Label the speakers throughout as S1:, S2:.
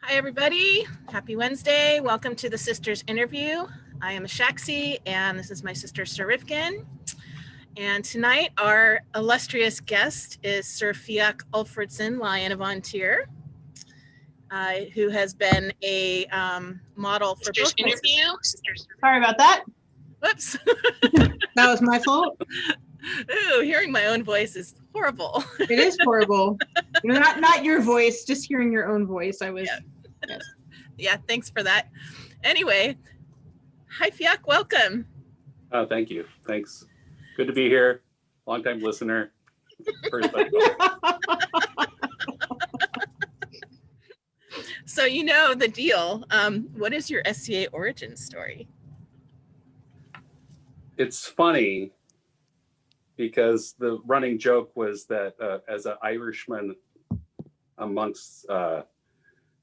S1: Hi, everybody. Happy Wednesday. Welcome to the Sisters Interview. I am Shaxi, and this is my sister, Sir Rifkin. And tonight, our illustrious guest is Sir Fiach Ulfredson, Lion of Ontier, who has been a model for both interview.
S2: Sorry about that.
S1: Whoops.
S2: That was my fault.
S1: Ooh, hearing my own voice is horrible.
S2: It is horrible. Not your voice, just hearing your own voice. Yes.
S1: Yeah, thanks for that. Anyway, hi Fiach, welcome.
S3: Oh, thank you. Thanks. Good to be here. Long-time listener. First time.
S1: So you know the deal. What is your SCA origin story?
S3: It's funny because the running joke was that as an Irishman amongst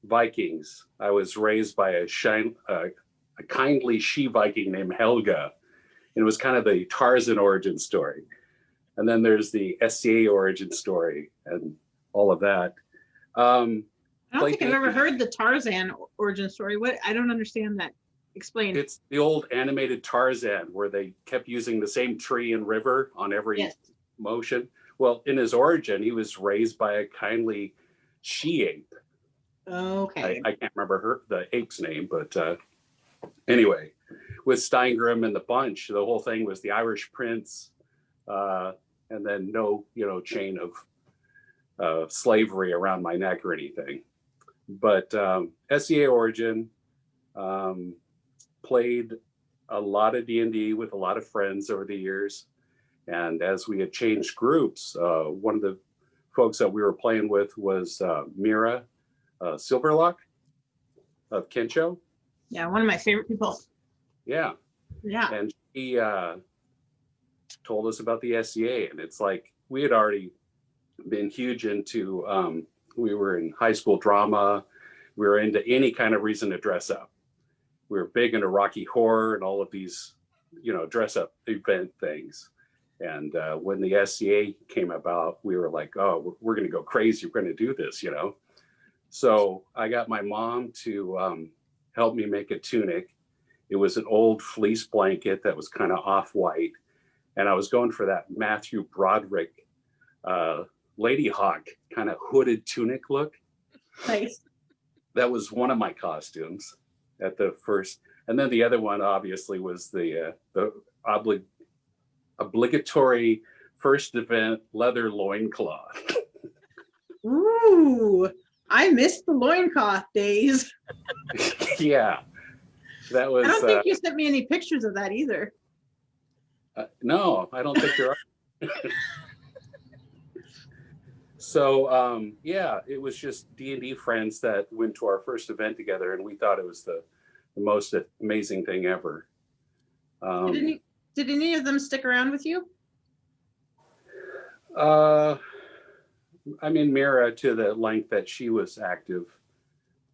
S3: Vikings, I was raised by a kindly she-Viking named Helga. And it was kind of the Tarzan origin story. And then there's the SCA origin story and all of that.
S2: I don't think I've ever heard the Tarzan origin story. I don't understand that. Explain.
S3: It's the old animated Tarzan where they kept using the same tree and river on every motion. Well, in his origin, he was raised by a kindly she-ape.
S2: Okay.
S3: I can't remember the ape's name, but anyway, with Steingrim and the bunch, the whole thing was the Irish prince, and then no, chain of slavery around my neck or anything. But SCA origin, played a lot of D&D with a lot of friends over the years. And as we had changed groups, one of the folks that we were playing with was Mira Silverlock of Kencho.
S2: Yeah, one of my favorite people.
S3: Yeah.
S2: Yeah.
S3: And he told us about the SCA, and it's like we had already been huge into, we were in high school drama. We were into any kind of reason to dress up. We were big into Rocky Horror and all of these, dress up event things. And when the SCA came about, we were like, oh, we're going to go crazy. We're going to do this, So I got my mom to help me make a tunic. It was an old fleece blanket that was kind of off-white. And I was going for that Matthew Broderick Lady Hawk kind of hooded tunic look.
S2: Nice. That
S3: was one of my costumes at the first. And then the other one obviously was the obligatory first event leather loincloth.
S2: Ooh, I missed the loincloth days.
S3: Yeah. That was.
S2: I don't think you sent me any pictures of that either.
S3: No, I don't think there are. So yeah, it was just D&D friends that went to our first event together, and we thought it was the most amazing thing ever.
S2: Did any of them stick around with you?
S3: I mean, Mira, to the length that she was active.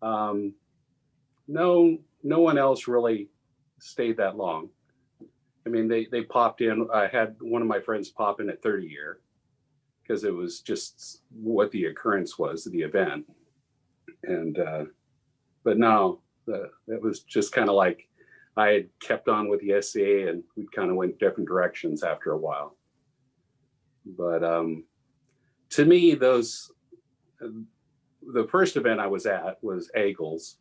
S3: No one else really stayed that long. I mean, they popped in. I had one of my friends pop in at 30 year because it was just what the occurrence was of the event. And, but no, that was just kind of like I had kept on with the SCA and we kind of went different directions after a while. But to me, the first event I was at was Eagles,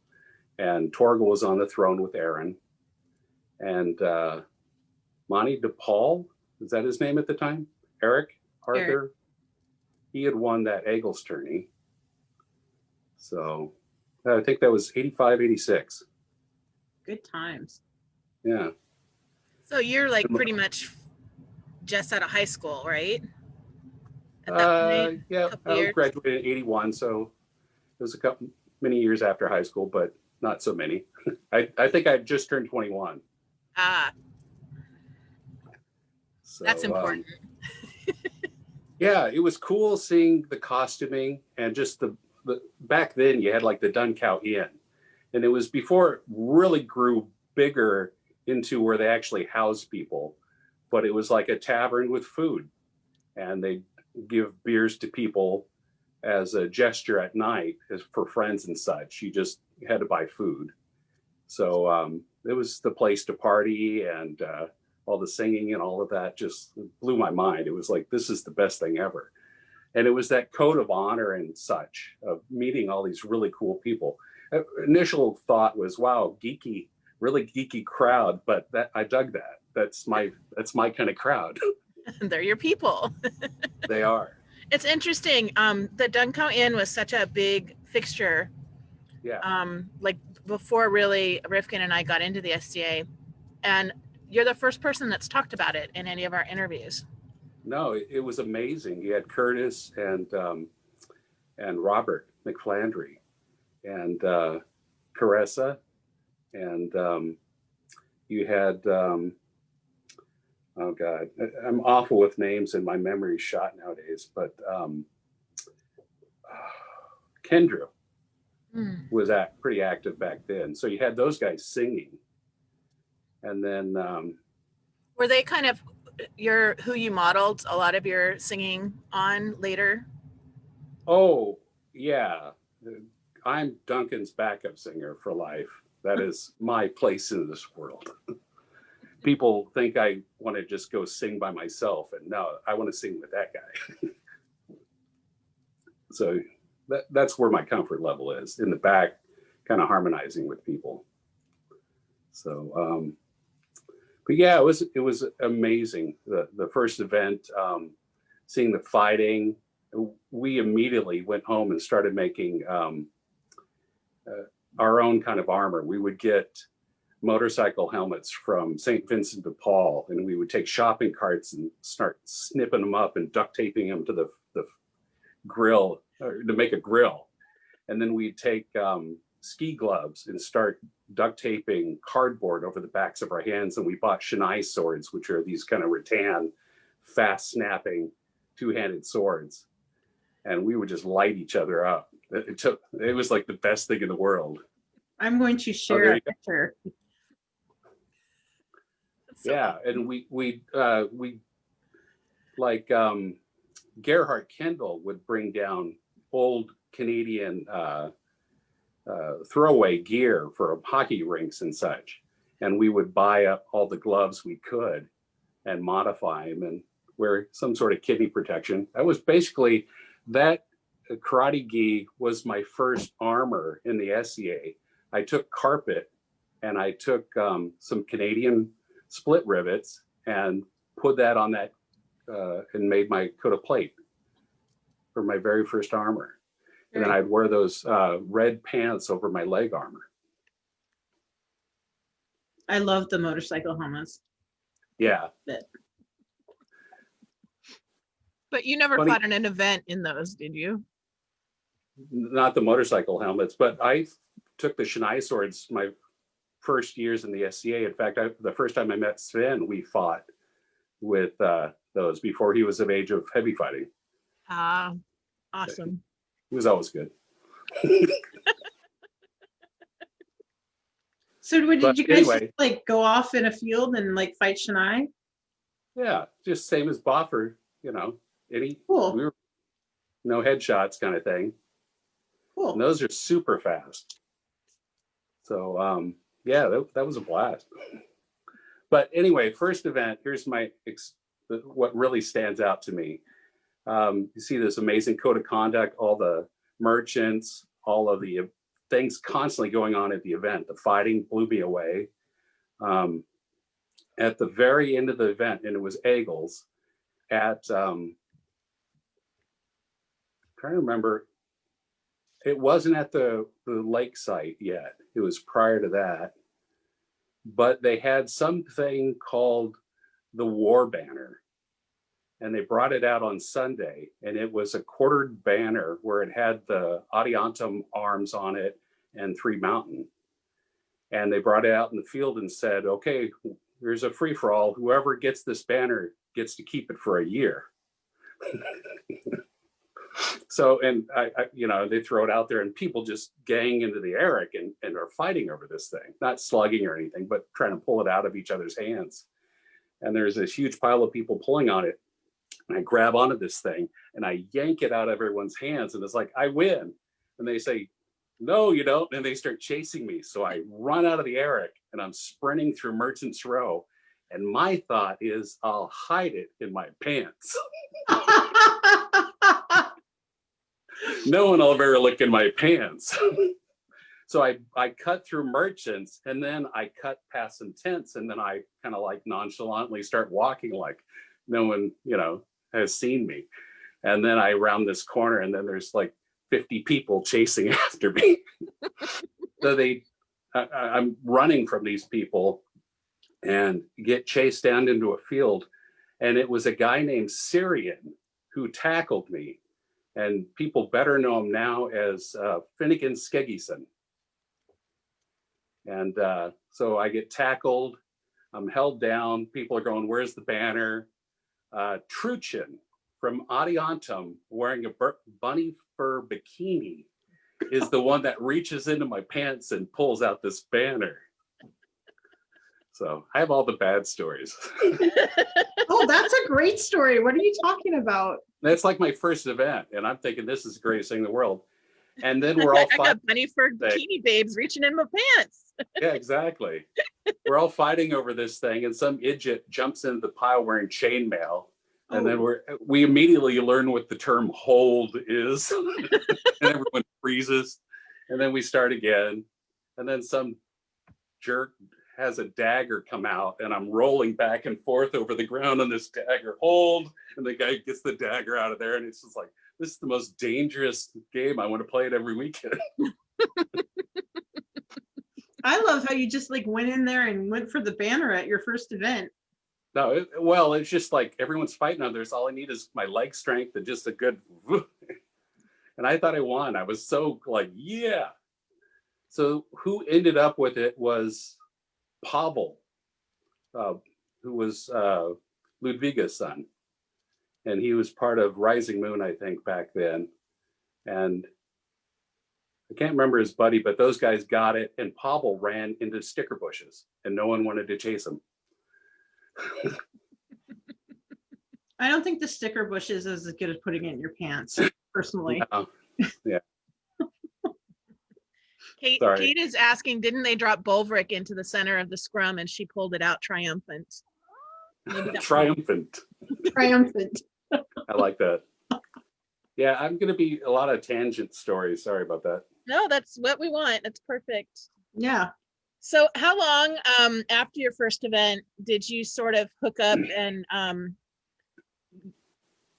S3: and Torgal was on the throne with Aaron. And Monty DePaul, is that his name at the time? Arthur?
S2: Eric.
S3: He had won that Eagles tourney. So I think that was 85, 86.
S2: Good times.
S3: Yeah.
S1: So you're like pretty much just out of high school, right? At that point,
S3: yeah, I graduated in 81, so it was many years after high school, but not so many. I think I just turned 21. So,
S1: that's important.
S3: Yeah, it was cool seeing the costuming and just the back then you had like the Dun Cow Inn, and it was before it really grew bigger into where they actually housed people, but it was like a tavern with food, and they give beers to people as a gesture at night for friends and such. You just had to buy food. So it was the place to party, and all the singing and all of that just blew my mind. It was like, this is the best thing ever. And it was that code of honor and such of meeting all these really cool people. Initial thought was, wow, geeky, really geeky crowd, but I dug that. That's my kind of crowd.
S1: They're your people.
S3: They are.
S1: It's interesting. The Dunkow Inn was such a big fixture.
S3: Yeah.
S1: Like before really Rifkin and I got into the SDA, and you're the first person that's talked about it in any of our interviews.
S3: No, it was amazing. You had Curtis and Robert McFlandry and Caressa, and you had oh God, I'm awful with names and my memory's shot nowadays, but Kendra was pretty active back then. So you had those guys singing. And then
S1: were they kind of who you modeled a lot of your singing on later?
S3: Oh, yeah. I'm Duncan's backup singer for life. That is my place in this world. People think I want to just go sing by myself, and no, I want to sing with that guy. So that's where my comfort level is, in the back, kind of harmonizing with people. So, but yeah, it was amazing. The first event, seeing the fighting, we immediately went home and started making our own kind of armor. We would get motorcycle helmets from St. Vincent de Paul, and we would take shopping carts and start snipping them up and duct taping them to the grill, to make a grill. And then we'd take ski gloves and start duct taping cardboard over the backs of our hands. And we bought Shinai swords, which are these kind of rattan, fast snapping, two-handed swords. And we would just light each other up. It was like the best thing in the world.
S2: I'm going to share a picture.
S3: Yeah, and we like Gerhard Kendall would bring down old Canadian throwaway gear for hockey rinks and such, and we would buy up all the gloves we could and modify them and wear some sort of kidney protection. That was basically that. Karate gi was my first armor in the SCA. I took carpet and I took some Canadian split rivets and put that on that and made my coat of plate for my very first armor. And then I'd wear those red pants over my leg armor.
S2: I love the motorcycle helmets.
S3: Yeah.
S1: But you never fought in an event in those, did you?
S3: Not the motorcycle helmets, but I took the Shinai swords my first years in the SCA. In fact, the first time I met Sven, we fought with those before he was of age of heavy fighting.
S1: Ah, awesome.
S3: It was always good.
S2: So did you guys just, like, go off in a field and like fight Shinai?
S3: Yeah, just same as Boffer,
S2: Cool.
S3: We were no headshots kind of thing.
S2: Cool.
S3: And those are super fast. So yeah, that was a blast. But anyway, first event, here's what really stands out to me. You see this amazing code of conduct, all the merchants, all of the things constantly going on at the event. The fighting blew me away. At the very end of the event, and it was Eagles at, trying to remember, it wasn't at the lake site yet. It was prior to that. But they had something called the War Banner. And they brought it out on Sunday. And it was a quartered banner where it had the Adiantum arms on it and 3 Mountain. And they brought it out in the field and said, okay, here's a free-for-all. Whoever gets this banner gets to keep it for a year. So, and they throw it out there and people just gang into the Eric and are fighting over this thing, not slugging or anything, but trying to pull it out of each other's hands. And there's this huge pile of people pulling on it. And I grab onto this thing and I yank it out of everyone's hands. And it's like, I win. And they say, no, you don't. And they start chasing me. So I run out of the Eric and I'm sprinting through Merchants Row. And my thought is, I'll hide it in my pants. No one will ever look in my pants. So I cut through Merchants, and then I cut past some tents, and then I kind of like nonchalantly start walking like no one, has seen me. And then I round this corner, and then there's like 50 people chasing after me. So I'm running from these people and get chased down into a field. And it was a guy named Syrian who tackled me. And people better know him now as Finnegan Skeggyson. And so I get tackled, I'm held down, people are going, where's the banner? Truchin from Adiantum wearing a bunny fur bikini is the one that reaches into my pants and pulls out this banner. So I have all the bad stories.
S2: Oh, that's a great story. What are you talking about?
S3: That's like my first event, and I'm thinking this is the greatest thing in the world. And then we're all
S1: I got bunny fur bikini babes reaching in my pants.
S3: Yeah, exactly. We're all fighting over this thing, and some idiot jumps into the pile wearing chainmail. And then we immediately learn what the term hold is. And everyone freezes. And then we start again. And then some jerk has a dagger come out, and I'm rolling back and forth over the ground on this dagger hold. And the guy gets the dagger out of there, and it's just like, this is the most dangerous game. I want to play it every weekend.
S2: I love how you just like went in there and went for the banner at your first event.
S3: No, it's just like everyone's fighting on this. All I need is my leg strength and just a good, and I thought I won. I was so like, yeah. So who ended up with it was Pavel, who was Ludwiga's son. And he was part of Rising Moon, I think, back then. And I can't remember his buddy, but those guys got it. And Pavel ran into sticker bushes and no one wanted to chase him.
S2: I don't think the sticker bush is as good as putting it in your pants, personally.
S3: No. Yeah.
S1: Kate is asking, didn't they drop Bulverick into the center of the scrum and she pulled it out triumphant?
S3: Triumphant.
S2: Triumphant.
S3: I like that. Yeah, I'm going to be a lot of tangent stories. Sorry about that.
S1: No, that's what we want. That's perfect.
S2: Yeah.
S1: So how long after your first event did you sort of hook up and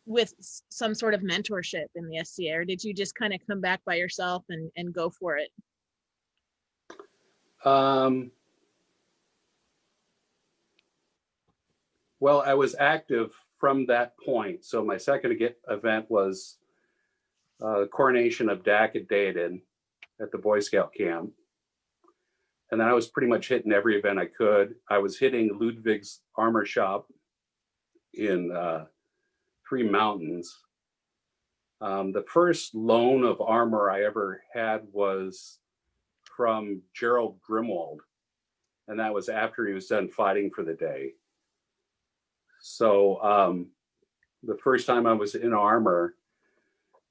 S1: with some sort of mentorship in the SCA, or did you just kind of come back by yourself and go for it?
S3: Well, I was active from that point. So my second event was coronation of Dak at Dayton at the Boy Scout camp. And then I was pretty much hitting every event I could. I was hitting Ludwig's armor shop in Three Mountains. The first loan of armor I ever had was from Gerald Grimwald. And that was after he was done fighting for the day. So the first time I was in armor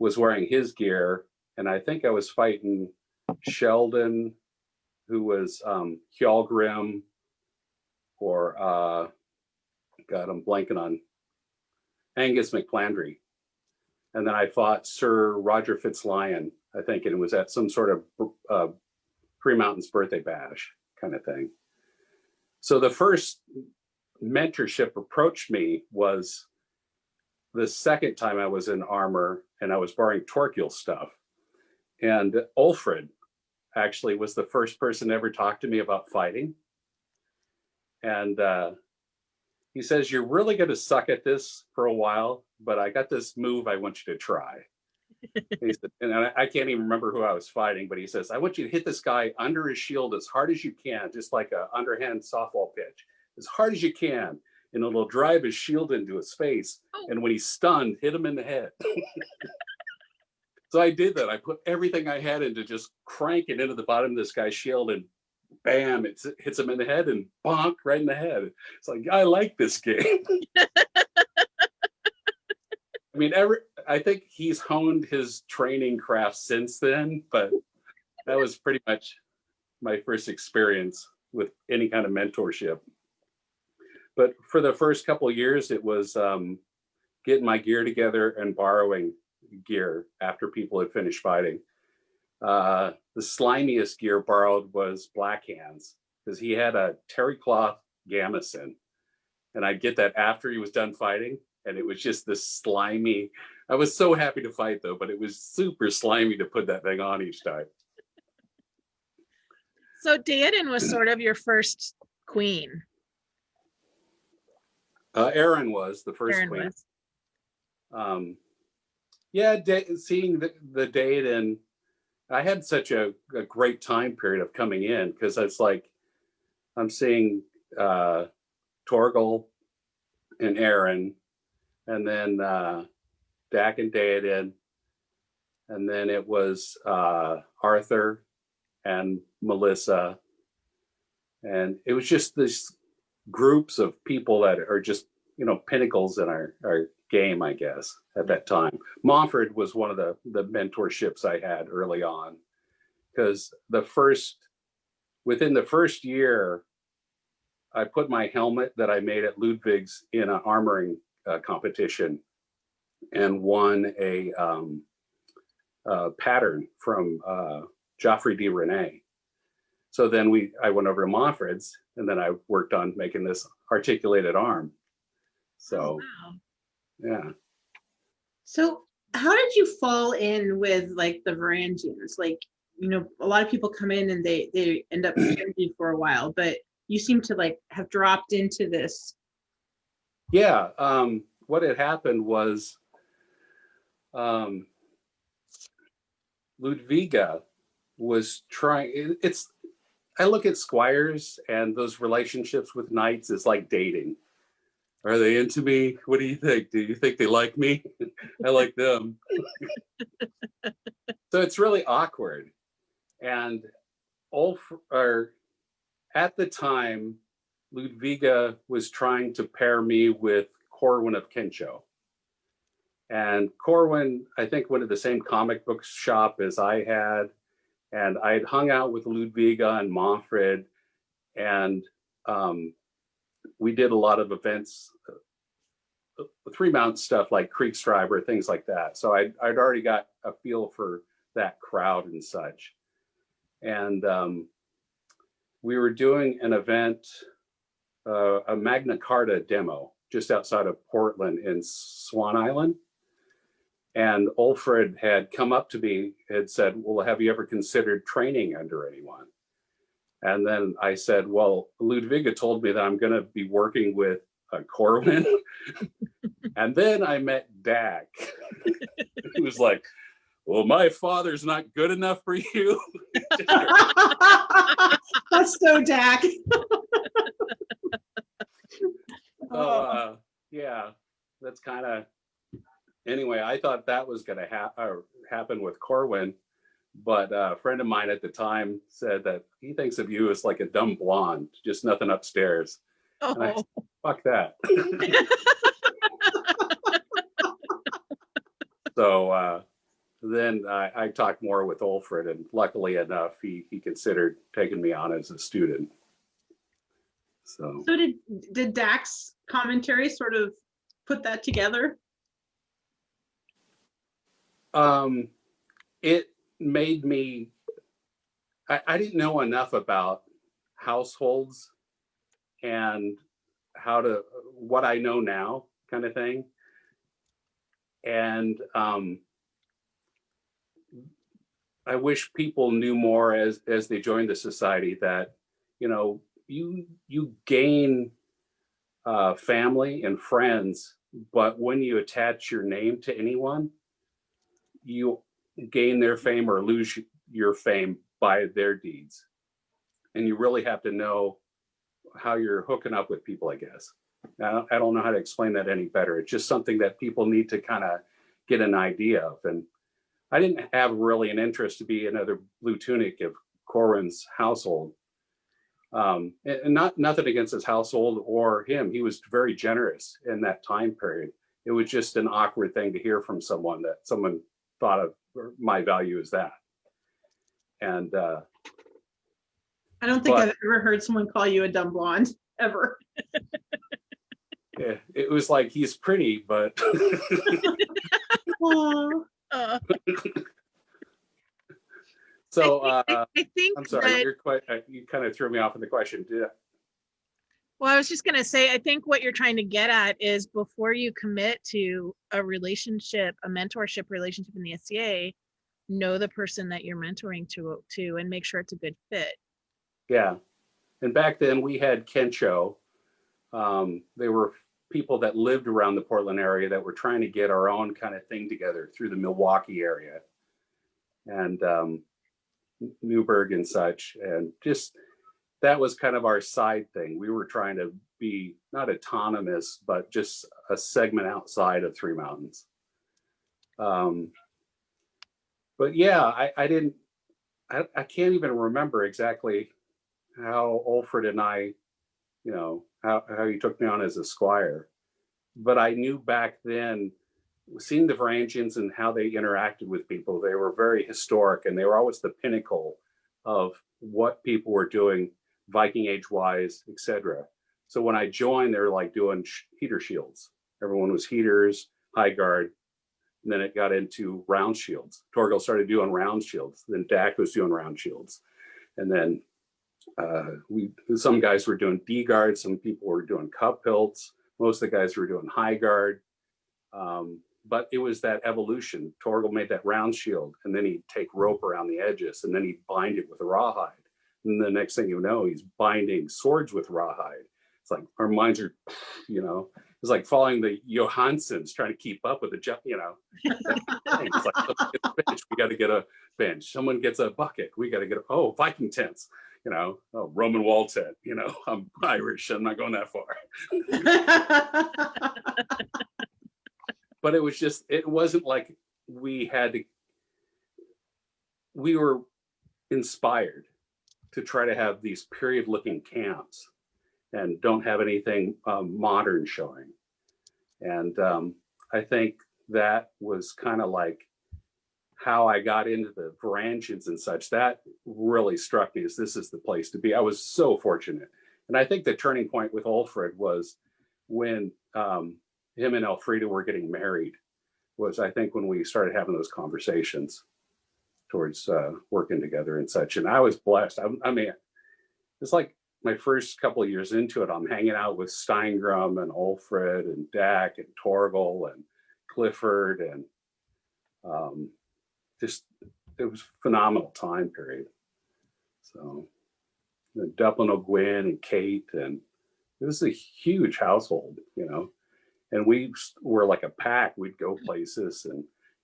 S3: was wearing his gear. And I think I was fighting Sheldon, who was Hjallgrim, or God, I'm blanking on Angus McFlandry. And then I fought Sir Roger Fitzlion, I think, and it was at some sort of Three Mountains birthday bash kind of thing. So the first mentorship approached me was the second time I was in armor and I was borrowing Torquil stuff. And Ulfred actually was the first person to ever talk to me about fighting. And he says, you're really going to suck at this for a while, but I got this move I want you to try. He said, and I can't even remember who I was fighting, but he says, I want you to hit this guy under his shield as hard as you can, just like an underhand softball pitch, as hard as you can, and it'll drive his shield into his face. Oh. And when he's stunned, hit him in the head. So I did that. I put everything I had into just crank it into the bottom of this guy's shield, and bam, it hits him in the head and bonk right in the head. It's like, I like this game. I mean, I think he's honed his training craft since then, but that was pretty much my first experience with any kind of mentorship. But for the first couple of years, it was getting my gear together and borrowing gear after people had finished fighting. The slimiest gear borrowed was Black Hands, because he had a terry cloth gamison, and I'd get that after he was done fighting, and it was just this slimy. I was so happy to fight though, but it was super slimy to put that thing on each time.
S1: So Deodan was sort of your first queen.
S3: Erin was the first
S1: Erin
S3: queen.
S1: was.
S3: Yeah, seeing the date, and I had such a great time period of coming in, because it's like I'm seeing Torgal and Erin, and then Dak and Deodan, and then it was Arthur and Melissa, and it was just this groups of people that are just, you know, pinnacles in our game, I guess, at that time. Montford was one of the mentorships I had early on, because within the first year, I put my helmet that I made at Ludwig's in an armoring competition and won a pattern from Joffrey D. Rene. So then I went over to Montford's, and then I worked on making this articulated arm. So,
S1: Wow.
S3: yeah.
S2: So how did you fall in with like the Varangians? Like, you know, a lot of people come in and they end up stingy for a while, but you seem to like have dropped into this.
S3: Yeah. What had happened was Ludwiga was trying. I look at squires and those relationships with knights as like dating. Are they into me? What do you think? Do you think they like me? I like them. So it's really awkward. And at the time, Ludwiga was trying to pair me with Corwin of Kencho. And Corwin, I think, went to the same comic book shop as I had. And I had hung out with Ludwiga and Manfred, and we did a lot of events, Three Mount stuff like Creekstriver, things like that. So I'd already got a feel for that crowd and such. And we were doing an event, a Magna Carta demo just outside of Portland in Swan Island. And Ulfred had come up to me, had said, well, have you ever considered training under anyone? And then I said, well, Ludwiga told me that I'm going to be working with Corwin. And then I met Dak. He was like, well, my father's not good enough for you.
S2: That's so Dak.
S3: Yeah, that's kind of, anyway, I thought that was going to happen with Corwin, but a friend of mine at the time said that he thinks of you as like a dumb blonde, just nothing upstairs.
S1: Oh.
S3: And I said, fuck that. So then I talked more with Ulfred, and luckily enough, he considered taking me on as a student. So
S2: did Dak's commentary sort of put that together?
S3: It made me, I didn't know enough about households and what I know now kind of thing. And I wish people knew more as they join the society that, you know, you gain family and friends, but when you attach your name to anyone, you gain their fame or lose your fame by their deeds. And you really have to know how you're hooking up with people, I guess. I don't know how to explain that any better. It's just something that people need to kind of get an idea of. And I didn't have really an interest to be another blue tunic of Corwin's household. And nothing against his household or him. He was very generous in that time period. it was just an awkward thing to hear from someone, that someone thought of my value as that. And
S2: I don't think
S3: but-
S2: I've ever heard someone call you a dumb blonde ever.
S3: yeah, it was like, he's pretty, but
S2: Aw.
S3: so
S1: I think
S3: I'm sorry,
S1: that,
S3: you kind of threw me off in the question.
S1: well, I was just going to say, I think what you're trying to get at is, before you commit to a relationship, a mentorship relationship in the SCA, know the person that you're mentoring to and make sure it's a good fit.
S3: Yeah. And back then we had Kencho. They were people that lived around the Portland area that were trying to get our own kind of thing together through the Milwaukee area and Newburgh and such. And just, that was kind of our side thing. We were trying to be not autonomous, but just a segment outside of Three Mountains. But yeah, I can't even remember exactly how Alfred and I, how he took me on as a squire. But I knew back then, seeing the Varangians and how they interacted with people, they were very historic, and they were always the pinnacle of what people were doing Viking age wise, etc. So when I joined, they were like doing heater shields. Everyone was heaters, high guard. And then it got into round shields. Torgel started doing round shields. Then Dak was doing round shields. And then some guys were doing D guard. Some people were doing cup hilts. Most of the guys were doing high guard. But it was that evolution. Torgel made that round shield, and then he'd take rope around the edges, and then he'd bind it with a rawhide. And the next thing you know, he's binding swords with rawhide. It's like our minds are, it's like following the Johanssons, trying to keep up with the, it's like, bench, we got to get a bench. Someone gets a bucket, we got to get Viking tents, Roman wall tent. I'm Irish, I'm not going that far. But it wasn't like we were inspired to try to have these period looking camps and don't have anything modern showing. And I think that was kind of like how I got into the Varangians and such. That really struck me as this is the place to be. I was so fortunate. And I think the turning point with Alfred was when him and Elfrida were getting married, was I think when we started having those conversations towards working together and such. And I was blessed. I mean, it's like my first couple of years into it, I'm hanging out with Steingrum and Alfred and Dak and Torgel and Clifford, and just, it was a phenomenal time period. So Dublin O'Gwyn and Kate, and it was a huge household, and we were like a pack. We'd go places and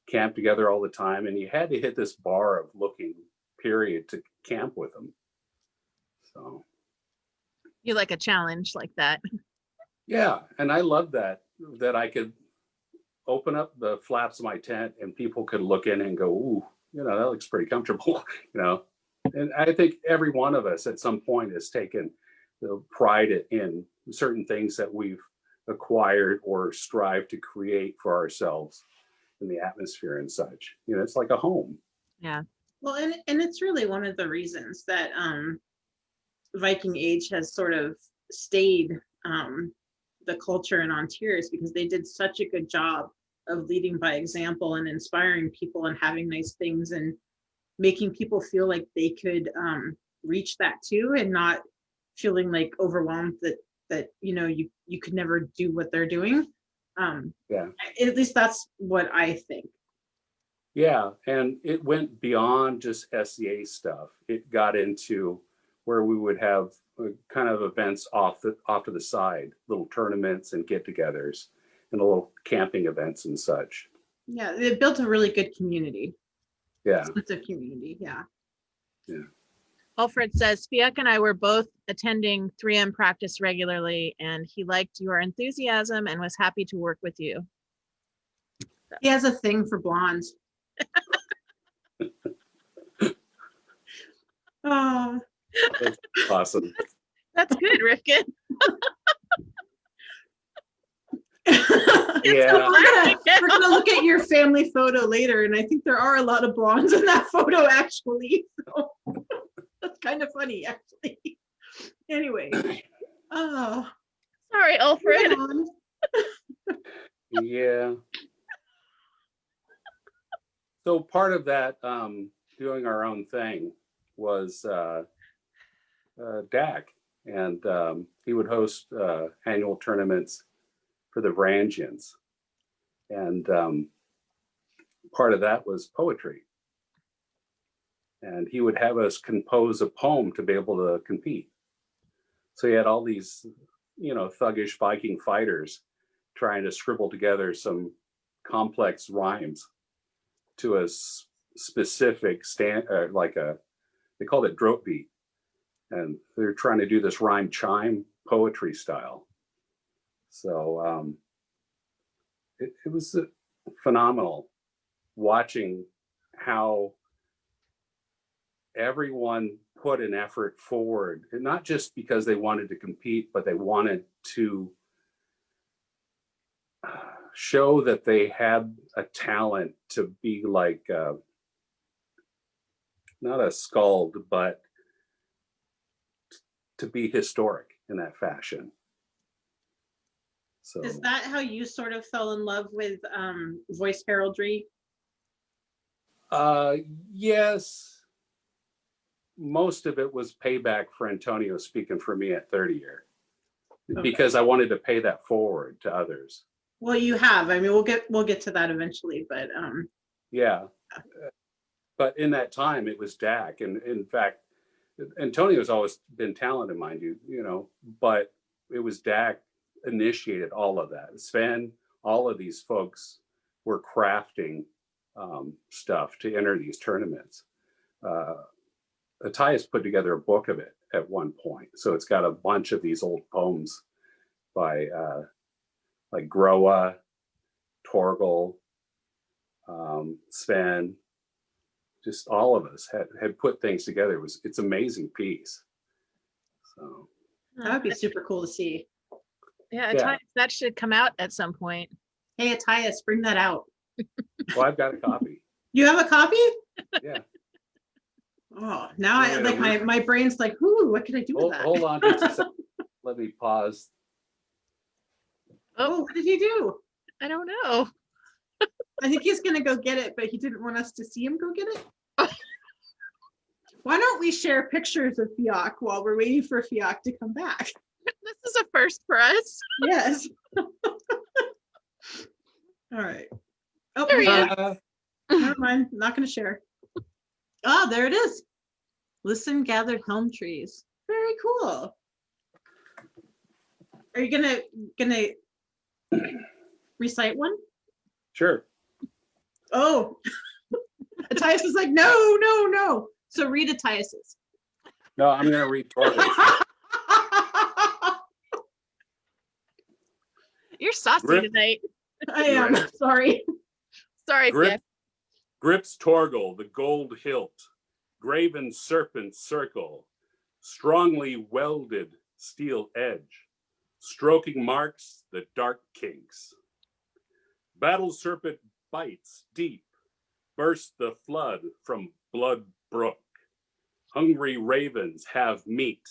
S3: camp together all the time, and you had to hit this bar of looking period to camp with them. So
S1: You like a challenge like that.
S3: yeah, and I loved that I could open up the flaps of my tent and people could look in and go, ooh, that looks pretty comfortable, And I think every one of us at some point has taken the pride in certain things that we've acquired or strive to create for ourselves in the atmosphere and such. It's like a home.
S1: Yeah.
S2: Well, and it's really one of the reasons that Viking Age has sort of stayed the culture in Ontario, is because they did such a good job of leading by example and inspiring people and having nice things and making people feel like they could reach that too, and not feeling like overwhelmed that you could never do what they're doing.
S3: Yeah.
S2: At least that's what I think.
S3: Yeah, and it went beyond just SCA stuff. It got into where we would have kind of events off to the side, little tournaments and get-togethers, and little camping events and such.
S2: Yeah, it built a really good community.
S3: Yeah.
S2: It's a community, yeah.
S3: Yeah.
S1: Alfred says, Fiach and I were both attending 3M practice regularly, and he liked your enthusiasm and was happy to work with you.
S2: He has a thing for blondes. Oh,
S3: That's awesome.
S1: That's good, Rifkin.
S3: Yeah.
S2: We're gonna look at your family photo later, and I think there are a lot of blondes in that photo, actually. So that's kind of funny, actually. Anyway, oh,
S1: Sorry, Alfred.
S2: moving on.
S3: Yeah. So part of that, doing our own thing was Dak, and he would host annual tournaments for the Varangians, and part of that was poetry. And he would have us compose a poem to be able to compete. So he had all these, thuggish Viking fighters trying to scribble together some complex rhymes to a specific they called it drop beat. And they're trying to do this rhyme chime poetry style. So it was phenomenal watching how everyone put an effort forward, and not just because they wanted to compete, but they wanted to show that they had a talent to be like, not a skald, but to be historic in that fashion. So
S2: Is that how you sort of fell in love with voice heraldry?
S3: yes, most of it was payback for Antonio speaking for me at 30 year, because I wanted to pay that forward to others.
S2: Well, you have. I mean, we'll get to that eventually, but
S3: Yeah. But in that time, it was Dak. And in fact, Antonio's always been talented, mind you, but it was Dak initiated all of that. Sven, all of these folks were crafting stuff to enter these tournaments. Attias put together a book of it at one point. So it's got a bunch of these old poems by like Groa, Torgel, Sven, just all of us had put things together. It's an amazing piece. So
S2: that would be super cool to see.
S1: Yeah, that should come out at some point.
S2: Hey, Attias, bring that out.
S3: Well, I've got a copy.
S2: You have a copy?
S3: Yeah.
S2: Oh, now I like my brain's like, ooh, what can I do with that?
S3: Hold on just a second. Let me pause.
S2: Oh, what did he do?
S1: I don't know.
S2: I think he's gonna go get it, but he didn't want us to see him go get it. Why don't we share pictures of Fiach while we're waiting for Fiach to come back?
S1: This is a first for us.
S2: Yes. All right. Oh,
S1: There he is.
S2: Never mind. I'm not gonna share. Oh, there it is. Listen, gathered helm trees. Very cool. Are you gonna recite one?
S3: Sure.
S2: Oh, Attias is like, no. So read Attias's.
S3: No, I'm going to read Torgel.
S1: You're saucy tonight.
S2: I am. Sorry.
S1: Sorry, Fiach.
S3: Grips Torgel, the gold hilt, graven serpent circle, strongly welded steel edge, stroking marks the dark kinks. Battle serpent bites deep, burst the flood from blood brook. Hungry ravens have meat,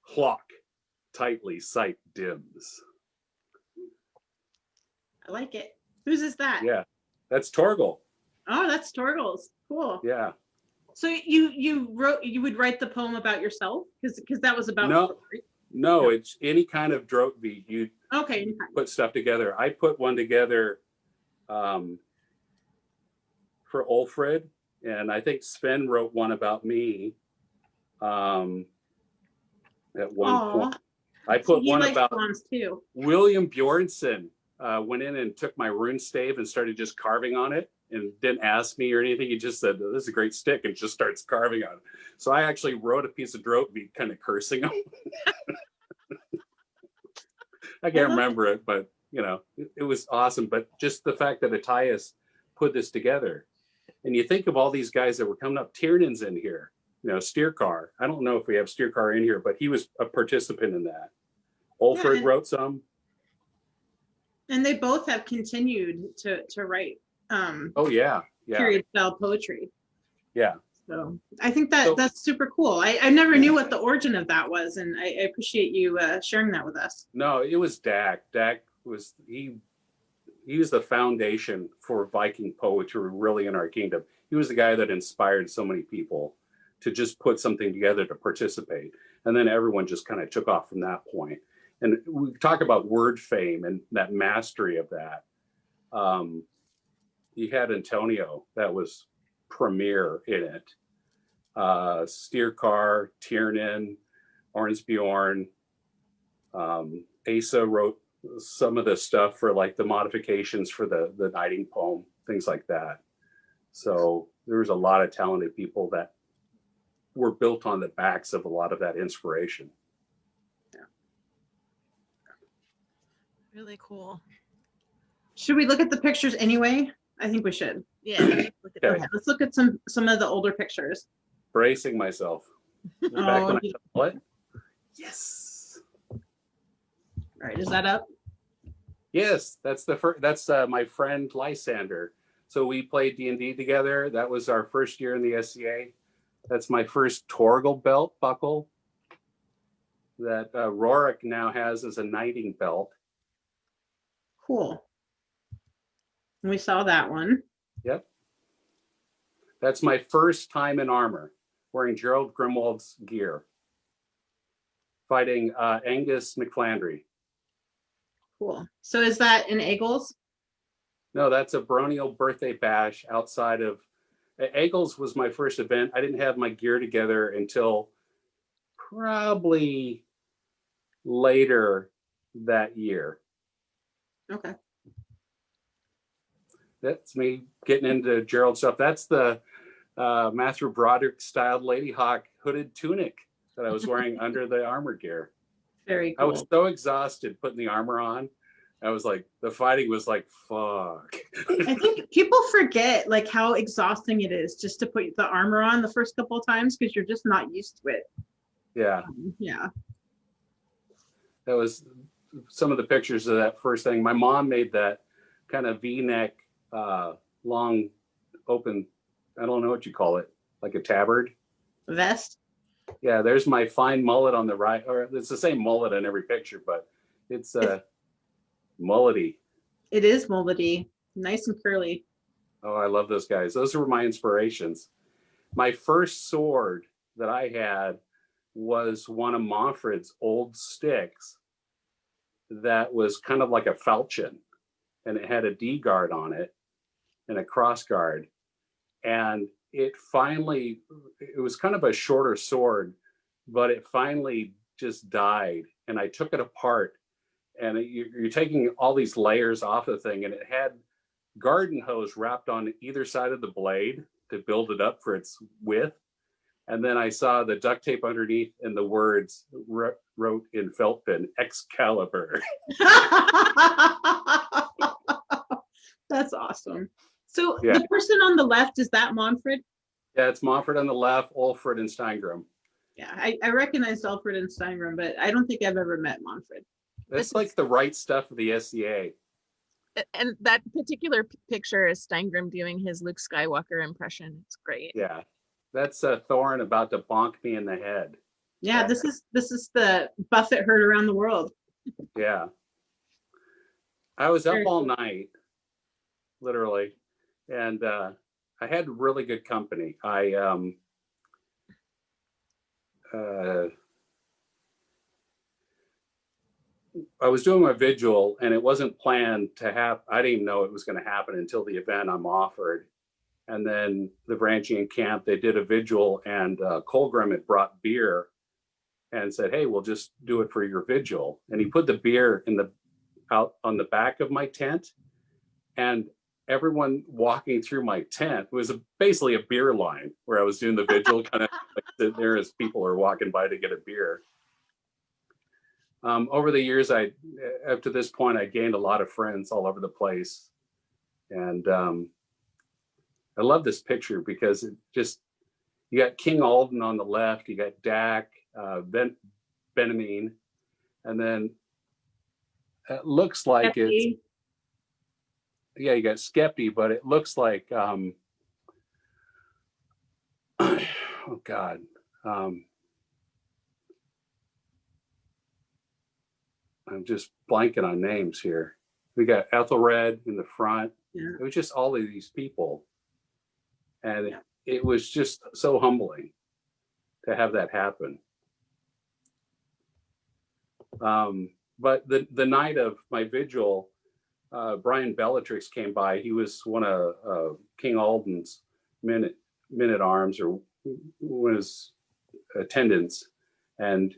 S3: clock tightly sight dims.
S2: I like it. Whose is that?
S3: Yeah, that's Torgel.
S2: Oh, that's Torgel's. Cool.
S3: Yeah.
S2: So you would write the poem about yourself because that was about
S3: No, it's any kind of drop beat. You
S2: okay.
S3: put stuff together. I put one together for Ulfred, and I think Sven wrote one about me at one point. I put one about
S2: too.
S3: William Bjornsson. Went in and took my rune stave and started just carving on it, and didn't ask me or anything. He just said, "This is a great stick," and just starts carving on it. So I actually wrote a piece of drop beat kind of cursing him. I can't remember it, but it was awesome. But just the fact that Attias put this together, and you think of all these guys that were coming up. Tiernan's in here, Steercar. I don't know if we have Steercar in here, but he was a participant in that. Ulfred wrote some.
S2: And they both have continued to write
S3: Oh yeah, yeah,
S2: period style poetry.
S3: yeah.
S2: So I think that that's super cool. I never knew what the origin of that was, and I appreciate you sharing that with us.
S3: No, it was Dak. Dak was he was the foundation for Viking poetry really in our kingdom. He was the guy that inspired so many people to just put something together to participate. And then everyone just kind of took off from that point. And we talk about word fame and that mastery of that. You had Antonio that was premier in it. Steercar, Tiernan, Ornsbjorn, Asa wrote some of the stuff for like the modifications for the knighting poem, things like that. So there was a lot of talented people that were built on the backs of a lot of that inspiration.
S2: Yeah.
S1: Really cool.
S2: Should we look at the pictures anyway? I think we should.
S1: Yeah. Look at
S3: Okay.
S2: Okay, let's look at some of the older pictures.
S3: Bracing myself. Back
S2: Oh,
S3: when I what? Yes.
S2: all right, is that up?
S3: Yes, that's the first. That's my friend Lysander. So we played D&D together. That was our first year in the SCA. That's my first Torgal belt buckle that Rorik now has as a knighting belt.
S2: Cool. We saw that one.
S3: Yep. That's my first time in armor, wearing Gerald Grimwald's gear, fighting Angus McFlandry.
S2: Cool. So is that in Eagles?
S3: No, that's a baronial birthday bash outside of Eagles was my first event. I didn't have my gear together until probably later that year.
S2: Okay.
S3: That's me getting into Gerald stuff. That's the Matthew Broderick styled Lady Hawk hooded tunic that I was wearing under the armor gear.
S2: Very
S3: I
S2: cool.
S3: was so exhausted putting the armor on. I was like, the fighting was like, fuck.
S2: I think people forget like how exhausting it is just to put the armor on the first couple of times because you're just not used to it.
S3: Yeah,
S2: Yeah.
S3: that was some of the pictures of that first thing. My mom made that kind of V-neck, long, open, I don't know what you call it, like a tabard.
S2: Vest.
S3: Yeah, there's my fine mullet on the right, or it's the same mullet in every picture, but it's mullety.
S2: It is mullety. Nice and curly.
S3: Oh, I love those guys. Those were my inspirations. My first sword that I had was one of Manfred's old sticks that was kind of like a falchion, and it had a D guard on it and a cross guard. And it was kind of a shorter sword, but it finally just died. And I took it apart, and you're taking all these layers off the thing, and it had garden hose wrapped on either side of the blade to build it up for its width. And then I saw the duct tape underneath and the words wrote in felt pen, Excalibur.
S2: That's awesome. So
S3: Yeah.
S2: the person on the left, is that Manfred?
S3: Yeah, it's Manfred on the left, Ulfred and Steingrim.
S2: Yeah, I recognized Alfred and Steingrim, but I don't think I've ever met Manfred.
S3: That's like the right stuff of the SCA.
S1: And that particular picture is Steingrim doing his Luke Skywalker impression. It's great.
S3: Yeah, that's Thorin about to bonk me in the head.
S2: Yeah, this is the Buffett herd around the world.
S3: Yeah. I was up
S2: Very
S3: all
S2: cool.
S3: night, literally, and I had really good company. I was doing my vigil, and it wasn't planned to happen. I didn't even know it was going to happen until the event I'm offered. And then the Varangian camp, they did a vigil, and Colgrim had brought beer and said, "Hey, we'll just do it for your vigil." And he put the beer out on the back of my tent, and everyone walking through my tent was basically a beer line where I was doing the vigil, kind of like sitting there as people are walking by to get a beer. Over the years, up to this point, I gained a lot of friends all over the place. And I love this picture because it just, you got King Alden on the left, you got Dak, Benjamin, and then it looks like
S2: Jesse.
S3: yeah, you got Skepti, but it looks like oh God. I'm just blanking on names here. We got Ethelred in the front.
S2: Yeah.
S3: It was just all of these people. And it was just so humbling to have that happen. But the night of my vigil, Brian Bellatrix came by. He was one of King Alden's men at arms, or was attendants. And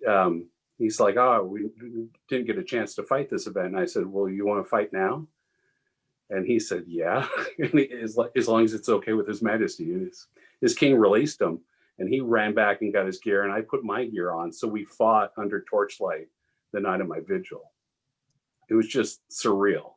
S3: he's like, oh, we didn't get a chance to fight this event. And I said, well, you want to fight now? And he said, yeah, as long as it's okay with His Majesty. And his king released him, and he ran back and got his gear, and I put my gear on. So we fought under torchlight the night of my vigil. It was just surreal.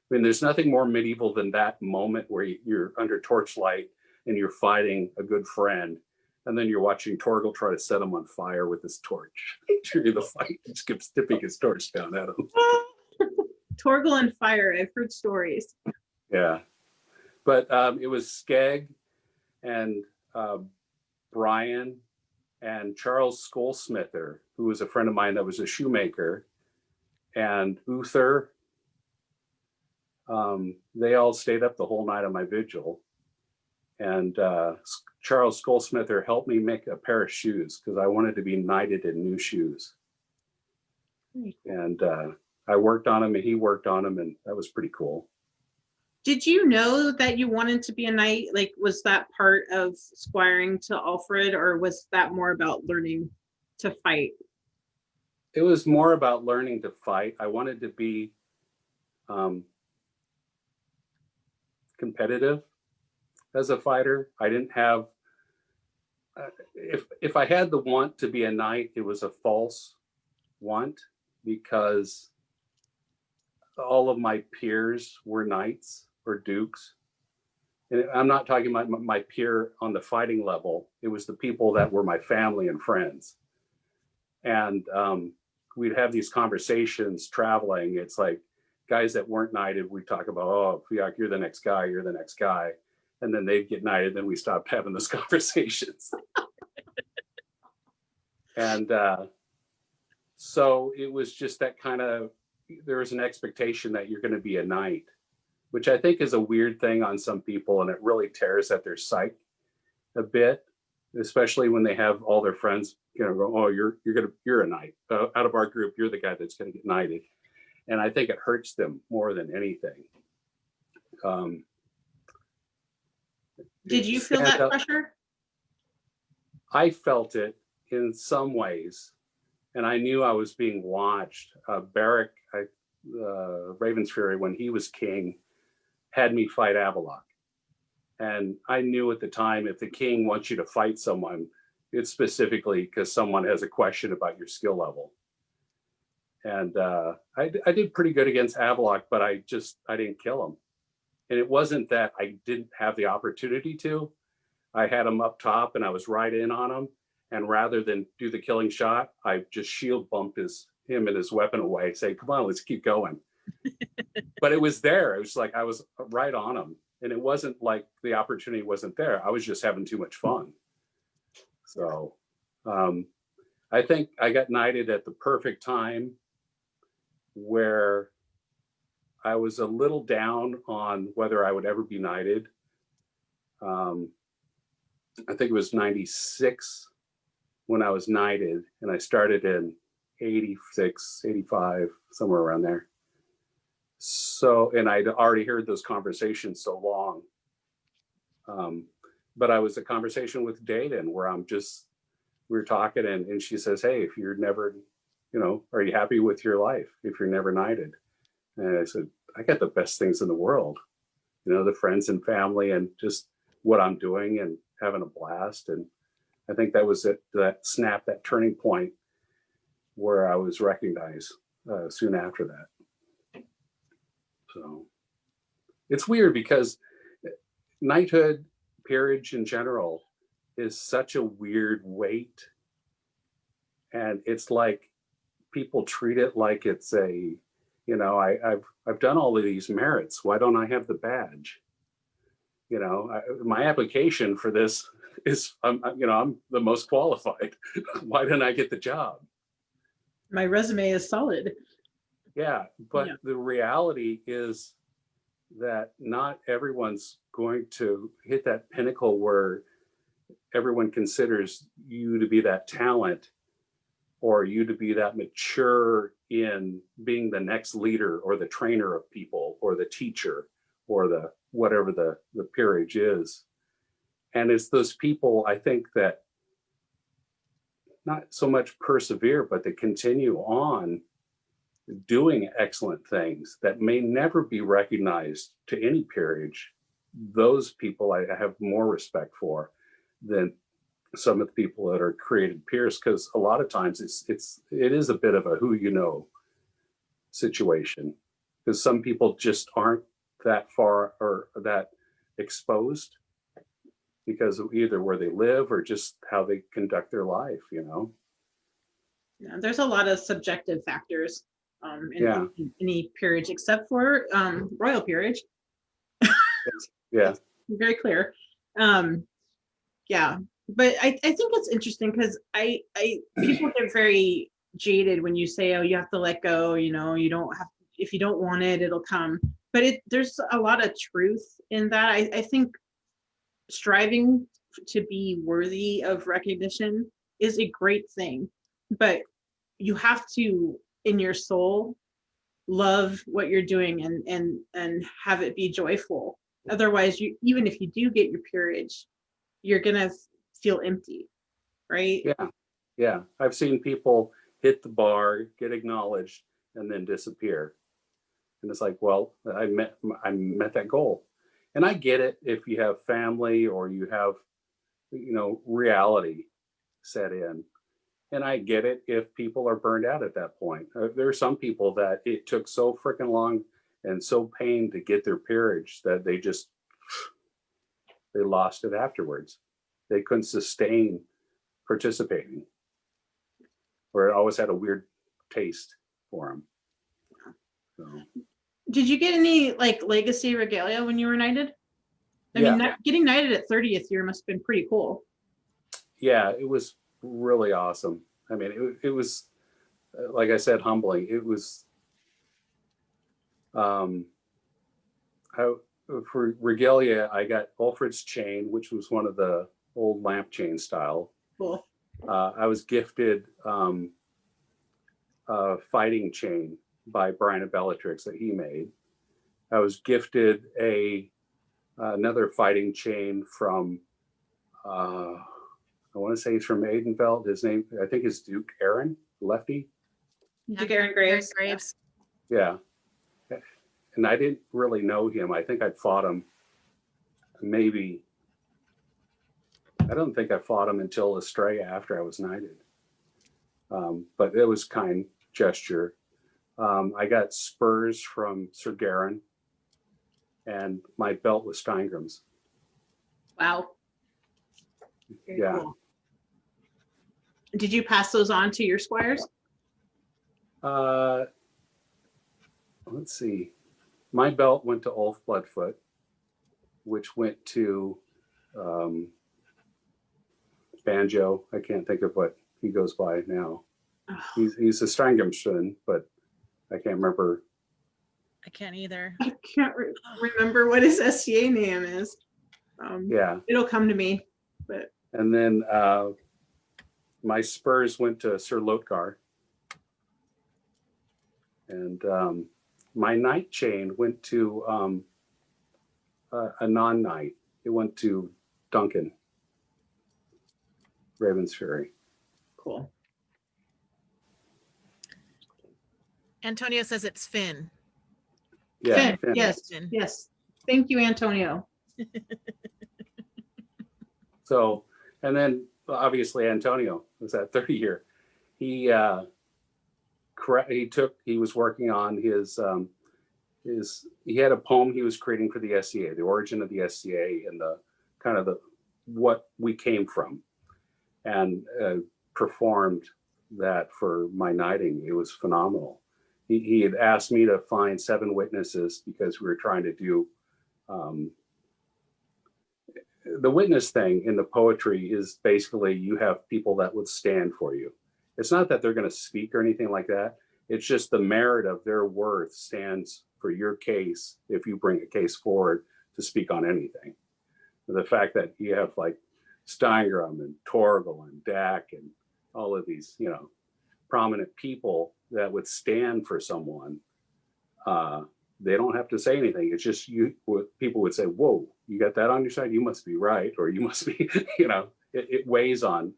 S3: I mean, there's nothing more medieval than that moment where you're under torchlight and you're fighting a good friend, and then you're watching Torgal try to set him on fire with his torch during the fight. He just keeps tipping his torch down at him.
S2: Torgal and fire. I've heard stories.
S3: Yeah, but it was Skeg and Brian and Charles Skolsmither, who was a friend of mine that was a shoemaker, and Uther. They all stayed up the whole night of my vigil. And Charles Skolsmither helped me make a pair of shoes because I wanted to be knighted in new shoes. And I worked on them and he worked on them, and that was pretty cool.
S2: Did you know that you wanted to be a knight? Like, was that part of squiring to Alfred, or was that more about learning to fight?
S3: It was more about learning to fight. I wanted to be competitive as a fighter. I didn't have, if I had the want to be a knight, it was a false want, because all of my peers were knights or dukes. And I'm not talking about my peer on the fighting level. It was the people that were my family and friends. And we'd have these conversations traveling. It's like guys that weren't knighted, we'd talk about, oh, Fiach, you're the next guy, you're the next guy. And then they'd get knighted, then we stopped having those conversations. And so it was just that kind of, there was an expectation that you're going to be a knight, which I think is a weird thing on some people, and it really tears at their psyche a bit, especially when they have all their friends, go, oh, you're a knight. Out of our group, you're the guy that's going to get knighted. And I think it hurts them more than anything.
S2: Did you feel that pressure?
S3: I felt it in some ways, and I knew I was being watched. Beric, Ravensfury, when he was king, had me fight Avalok. And I knew at the time, if the king wants you to fight someone, it's specifically because someone has a question about your skill level. And I did pretty good against Avalok, but I didn't kill him. And it wasn't that I didn't have the opportunity to. I had him up top and I was right in on him. And rather than do the killing shot, I just shield bumped him and his weapon away, say, come on, let's keep going. But it was there. It was like I was right on him. And it wasn't like the opportunity wasn't there. I was just having too much fun. So I think I got knighted at the perfect time, where I was a little down on whether I would ever be knighted. I think it was 96 when I was knighted, and I started in 86, 85, somewhere around there. So, and I'd already heard those conversations so long. But I was a conversation with Dayton where we were talking, and she says, hey, if you're never, are you happy with your life if you're never knighted? And I said, I got the best things in the world, the friends and family and just what I'm doing and having a blast. And I think that was it, that snap, that turning point where I was recognized soon after that. So it's weird because knighthood, peerage in general, is such a weird weight. And it's like people treat it like it's a you know, I've done all of these merits. Why don't I have the badge? You know, my application for this is, you know, I'm the most qualified. Why didn't I get the job?
S2: My resume is solid.
S3: Yeah, but
S2: Yeah.
S3: the reality is that not everyone's going to hit that pinnacle where everyone considers you to be that talent or you to be that mature in being the next leader or the trainer of people or the teacher or the whatever the peerage is. And it's those people, I think, that not so much persevere, but they continue on doing excellent things that may never be recognized to any peerage. Those people I have more respect for than some of the people that are created peers, because a lot of times it is a bit of a who you know situation, because some people just aren't that far or that exposed because of either where they live or just how they conduct their life, you know.
S2: Yeah, there's a lot of subjective factors in,
S3: Yeah.
S2: in any peerage, except for royal peerage.
S3: Yeah.
S2: It's very clear. Yeah, but I think it's interesting because people get very jaded when you say, oh, you have to let go, you know, you don't have, if you don't want it, it'll come. But there's a lot of truth in that. I think striving to be worthy of recognition is a great thing, but you have to, in your soul, love what you're doing and have it be joyful. Otherwise, you, even if you do get your peerage, you're gonna feel empty, right?
S3: Yeah. Yeah. I've seen people hit the bar, get acknowledged, and then disappear. And it's like, well, I met that goal. And I get it if you have family or you have, you know, reality set in. And I get it if people are burned out at that point. There are some people that it took so freaking long and so pain to get their peerage that they lost it afterwards. They couldn't sustain participating, or it always had a weird taste for them. So,
S2: Did you get any like legacy regalia when you were knighted? I mean, getting knighted at 30th year must have been pretty cool.
S3: yeah, it was really awesome. I mean, it was, like I said, humbling. It was, how, for regalia, I got Ulfred's chain, which was one of the old lamp chain style.
S2: Cool.
S3: I was gifted a fighting chain by Brian of Bellatrix that he made. I was gifted another fighting chain from, I want to say he's from Aidenfeld. His name, I think, is Duke Aaron, lefty.
S2: Duke Aaron Graves.
S3: Yeah. And I didn't really know him. I think I'd fought him maybe, I don't think I fought him until Estrella after I was knighted. But it was kind gesture. I got spurs from Sir Garin, and my belt was Steingram's.
S2: Wow. Very
S3: Yeah.
S2: cool. Did you pass those on to your squires?
S3: Let's see. My belt went to Ulf Bloodfoot, which went to Banjo. I can't think of what he goes by now.
S2: Oh.
S3: He's a Stranghamson, but I can't remember.
S1: I can't either.
S2: I can't remember what his SCA name is.
S3: Yeah.
S2: It'll come to me. But
S3: And then my spurs went to Sir Lotgar. And my knight chain went to a non-knight. It went to Duncan Ravensferry.
S2: cool.
S1: Antonio says it's Finn.
S3: Yeah.
S2: Finn,
S3: Finn.
S2: yes,
S1: Finn.
S2: yes. Thank you, Antonio.
S3: So, and then obviously Antonio was that 30 year. He was working on his he had a poem he was creating for the SCA, the origin of the SCA and the kind of what we came from, and performed that for my knighting. It was phenomenal. he had asked me to find 7 witnesses because we were trying to do the witness thing in the poetry is basically you have people that would stand for you. It's not that they're going to speak or anything like that. It's just the merit of their worth stands for your case if you bring a case forward to speak on anything. The fact that you have like Steingram and Torgel and Dack and all of these, you know, prominent people that would stand for someone, they don't have to say anything. It's just people would say, whoa, you got that on your side? You must be right. Or you must be, you know, it weighs on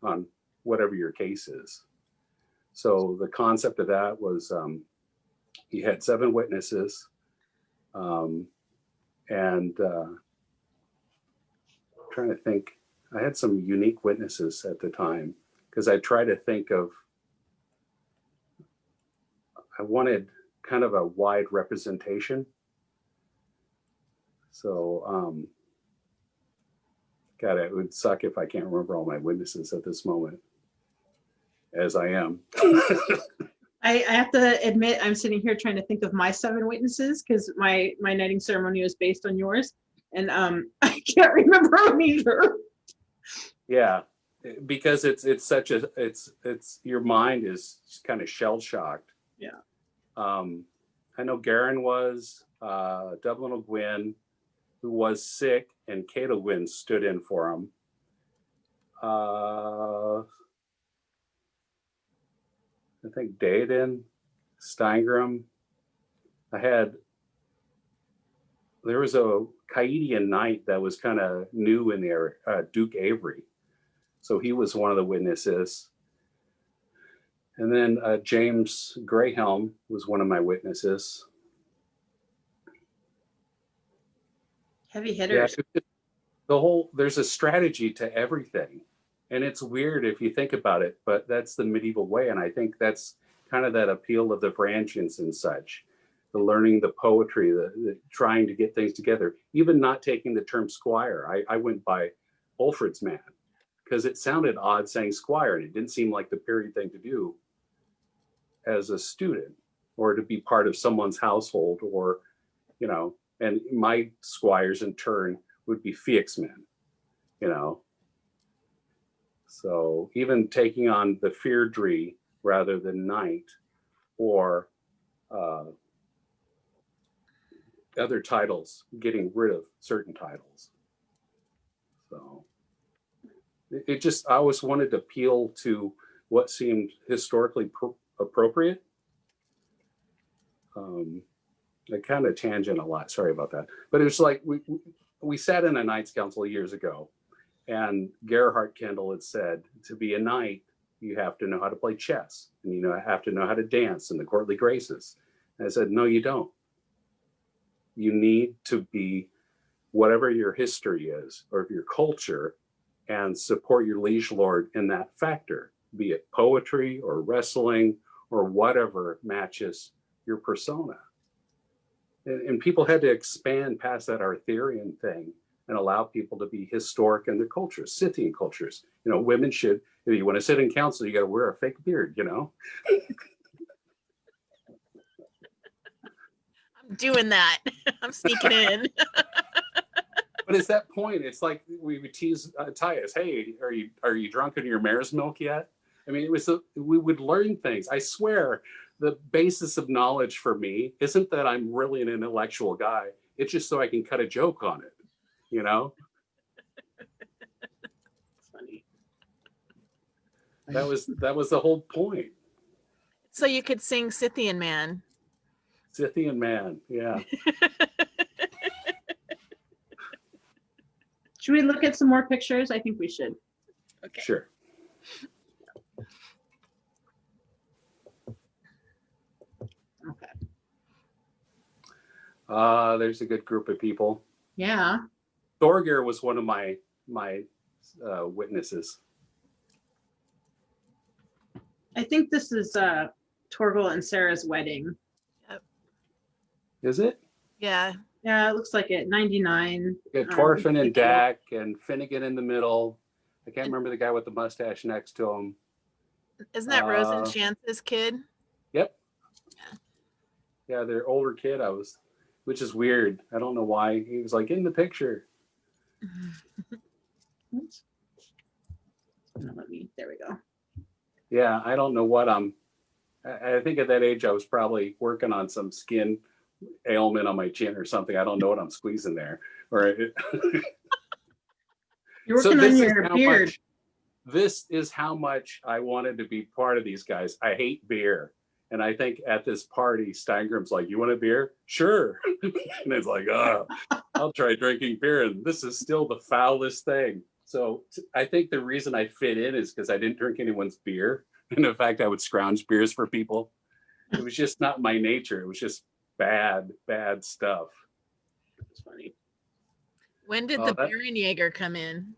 S3: whatever your case is. So the concept of that was he had 7 witnesses and trying to think, I had some unique witnesses at the time because I tried to think of, I wanted kind of a wide representation. So, God, it would suck if I can't remember all my witnesses at this moment, as I am.
S2: I have to admit, I'm sitting here trying to think of my 7 witnesses because my knighting ceremony was based on yours, and I can't remember them either.
S3: Yeah, because it's such a it's your mind is kind of shell shocked.
S2: Yeah.
S3: I know Garen was, Dublin O'Gwyn, who was sick, and Kate O'Gwyn stood in for him. I think Dayden, Steingram. There was a Caidian knight that was kind of new in the area, Duke Avery. So he was one of the witnesses. And then James Greyhelm was one of my witnesses.
S2: Heavy hitters.
S3: Yeah, there's a strategy to everything. And it's weird if you think about it, but that's the medieval way. And I think that's kind of that appeal of the Varangians and such, the learning the poetry, the trying to get things together, even not taking the term squire. I went by Ulfred's man because it sounded odd saying squire, and it didn't seem like the period thing to do as a student or to be part of someone's household, or, you know, and my squires in turn would be Fiach's men, you know. So even taking on the Feirdre rather than knight, or other titles, getting rid of certain titles. So I always wanted to appeal to what seemed historically appropriate. I kind of tangent a lot, sorry about that. But it was like, we sat in a Knights Council years ago, and Gerhard Kendall had said, to be a knight, you have to know how to play chess, and you have to know how to dance in the courtly graces. And I said, no, you don't. You need to be whatever your history is, or your culture, and support your liege lord in that factor, be it poetry or wrestling or whatever matches your persona. And people had to expand past that Arthurian thing and allow people to be historic in their cultures, Scythian cultures. You know, women should, if you want to sit in council, you got to wear a fake beard, you know?
S1: I'm doing that. I'm sneaking in.
S3: But it's that point. It's like we would tease Tyus, hey, are you drunk on your mare's milk yet? I mean, we would learn things. I swear, the basis of knowledge for me isn't that I'm really an intellectual guy. It's just so I can cut a joke on it, you know?
S2: Funny.
S3: That was the whole point.
S1: So you could sing Scythian Man.
S3: Scythian man, yeah.
S2: Should we look at some more pictures? I think we should.
S1: Okay.
S3: Sure.
S2: Okay.
S3: There's a good group of people.
S2: Yeah.
S3: Thorgeir was one of my witnesses.
S2: I think this is Torgel and Sarah's wedding.
S3: Is it?
S1: Yeah.
S2: Yeah, it looks like it. 99.
S3: Yeah, Torfin and Dack and Finnegan in the middle. I can't remember the guy with the mustache next to him.
S1: Isn't that Rosenchance's kid?
S3: Yep.
S1: Yeah.
S3: Yeah, their older kid. Which is weird. I don't know why. He was like in the picture.
S2: Oops. There we go.
S3: Yeah, I don't know what I think at that age I was probably working on some skin ailment on my chin or something. I don't know what I'm squeezing there. Or
S2: You're
S3: so
S2: working on
S3: this is
S2: your
S3: how
S2: beard.
S3: much. This is how much I wanted to be part of these guys. I hate beer. And I think at this party, Steingrim's like, "You want a beer?" "Sure." And it's like, "Oh, I'll try drinking beer." And this is still the foulest thing. So I think the reason I fit in is because I didn't drink anyone's beer. And in fact, I would scrounge beers for people. It was just not my nature. It was just bad, bad stuff.
S2: It's funny.
S1: When did the Bärenjäger come in?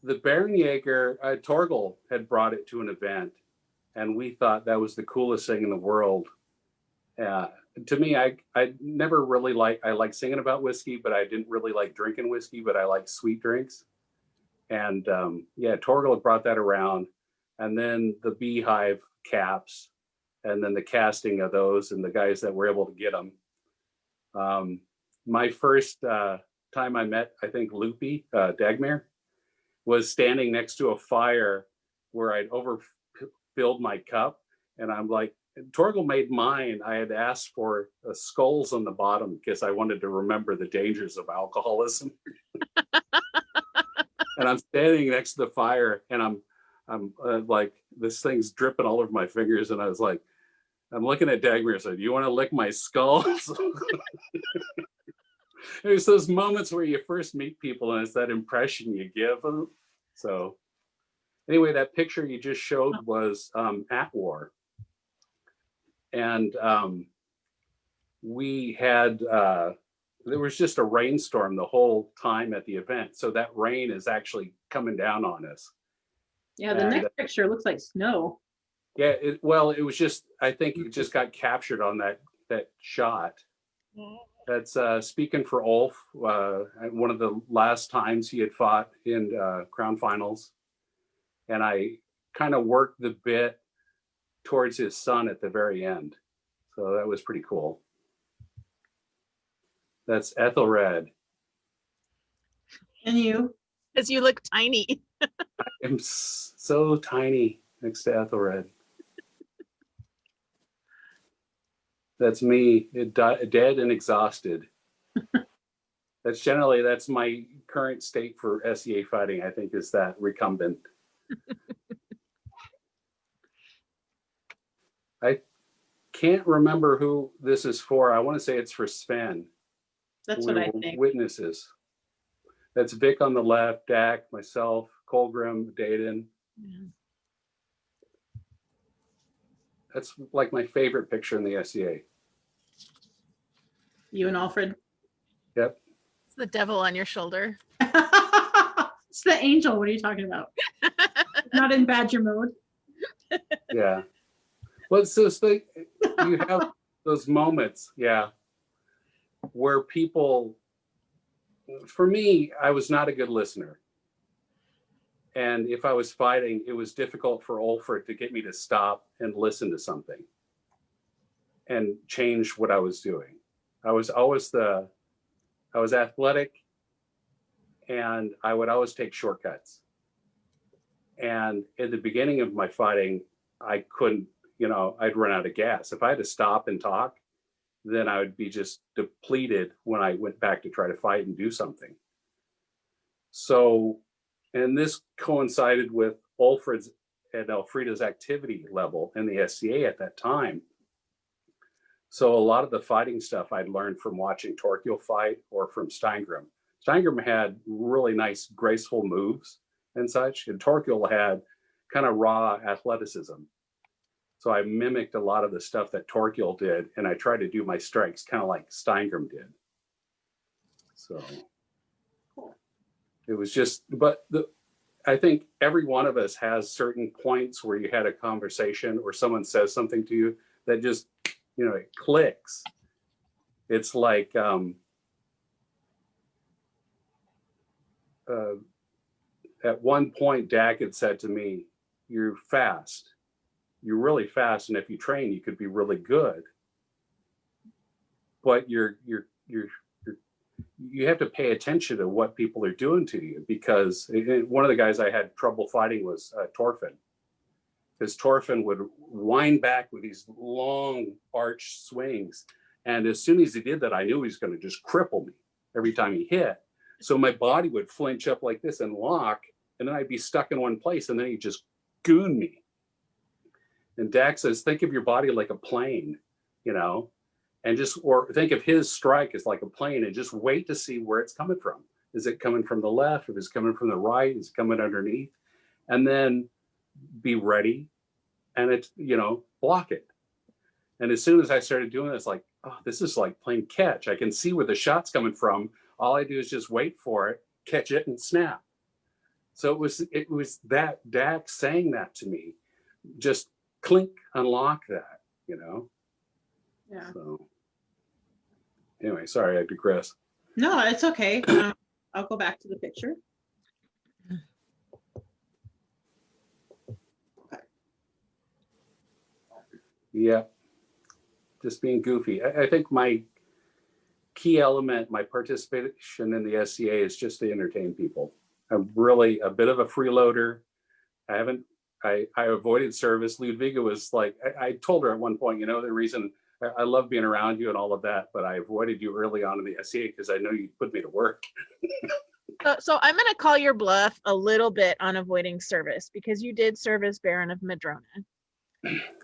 S3: The Bärenjäger, Torgel had brought it to an event, and we thought that was the coolest thing in the world. To me, I never really I like singing about whiskey, but I didn't really like drinking whiskey, but I like sweet drinks. And yeah, Torgel had brought that around, and then the Beehive caps, and then the casting of those, and the guys that were able to get them. My first time I met, I think, Loopy Dagmar, was standing next to a fire where I'd overfilled my cup. And I'm like, Torgel made mine. I had asked for skulls on the bottom because I wanted to remember the dangers of alcoholism. And I'm standing next to the fire, and I'm like, this thing's dripping all over my fingers. And I was like, I'm looking at Dagmar and said, "You want to lick my skulls?" There's those moments where you first meet people and it's that impression you give them. So anyway, that picture you just showed was at war. And we had, there was just a rainstorm the whole time at the event. So that rain is actually coming down on us.
S2: Yeah, the next picture looks like snow.
S3: Yeah, well, it was just, I think it just got captured on that shot. That's speaking for Ulf, one of the last times he had fought in Crown Finals. And I kind of worked the bit towards his son at the very end. So that was pretty cool. That's Ethelred.
S2: And you?
S1: Because you look tiny.
S3: I am so tiny next to Ethelred. That's me, dead and exhausted. That's my current state for SEA fighting, I think, is that recumbent. I can't remember who this is for. I want to say it's for Sven.
S2: That's what I think.
S3: Witnesses. That's Vic on the left, Dak, myself, Colgrim, Dayton.
S1: Yeah.
S3: That's like my favorite picture in the SEA.
S2: You and Alfred?
S3: Yep.
S1: It's the devil on your shoulder.
S2: It's the angel. What are you talking about? Not in badger mode.
S3: Yeah. Well, it's just like you have those moments, yeah, where people, for me, I was not a good listener. And if I was fighting, it was difficult for Ulfred to get me to stop and listen to something and change what I was doing. I was athletic, and I would always take shortcuts. And in the beginning of my fighting, I couldn't, I'd run out of gas. If I had to stop and talk, then I would be just depleted when I went back to try to fight and do something. So, and this coincided with Ulfred's and Elfrida's activity level in the SCA at that time. So a lot of the fighting stuff I'd learned from watching Torkil fight or from Steingrim. Steingrim had really nice, graceful moves and such, and Torkil had kind of raw athleticism. So I mimicked a lot of the stuff that Torkil did, and I tried to do my strikes kind of like Steingrim did. So it was just, but I think every one of us has certain points where you had a conversation or someone says something to you that just, it clicks. It's like at one point, Dak had said to me, "You're fast. You're really fast, and if you train, you could be really good." but you have to pay attention to what people are doing to you, because one of the guys I had trouble fighting was Torfin, because Torfin would wind back with these long arch swings. And as soon as he did that, I knew he was going to just cripple me every time he hit. So my body would flinch up like this and lock, and then I'd be stuck in one place, and then he'd just goon me. And Dak says, think of your body like a plane, and or think of his strike as like a plane, and just wait to see where it's coming from. Is it coming from the left? If it's coming from the right, is it coming underneath? And then be ready and block it. And as soon as I started doing this, like, oh, this is like playing catch. I can see where the shot's coming from. All I do is just wait for it, catch it, and snap. So it was that Dak saying that to me, just clink, unlock that,
S2: Yeah.
S3: So anyway, sorry, I digress.
S2: No, it's okay. I'll go back to the picture. Okay.
S3: Yeah, just being goofy. I think my key element, my participation in the SCA, is just to entertain people. I'm really a bit of a freeloader. I avoided service. Ludwika was like, I told her at one point, the reason I love being around you and all of that, but I avoided you early on in the SCA because I know you put me to work.
S1: So I'm going to call your bluff a little bit on avoiding service, because you did serve as Baron of Madrona.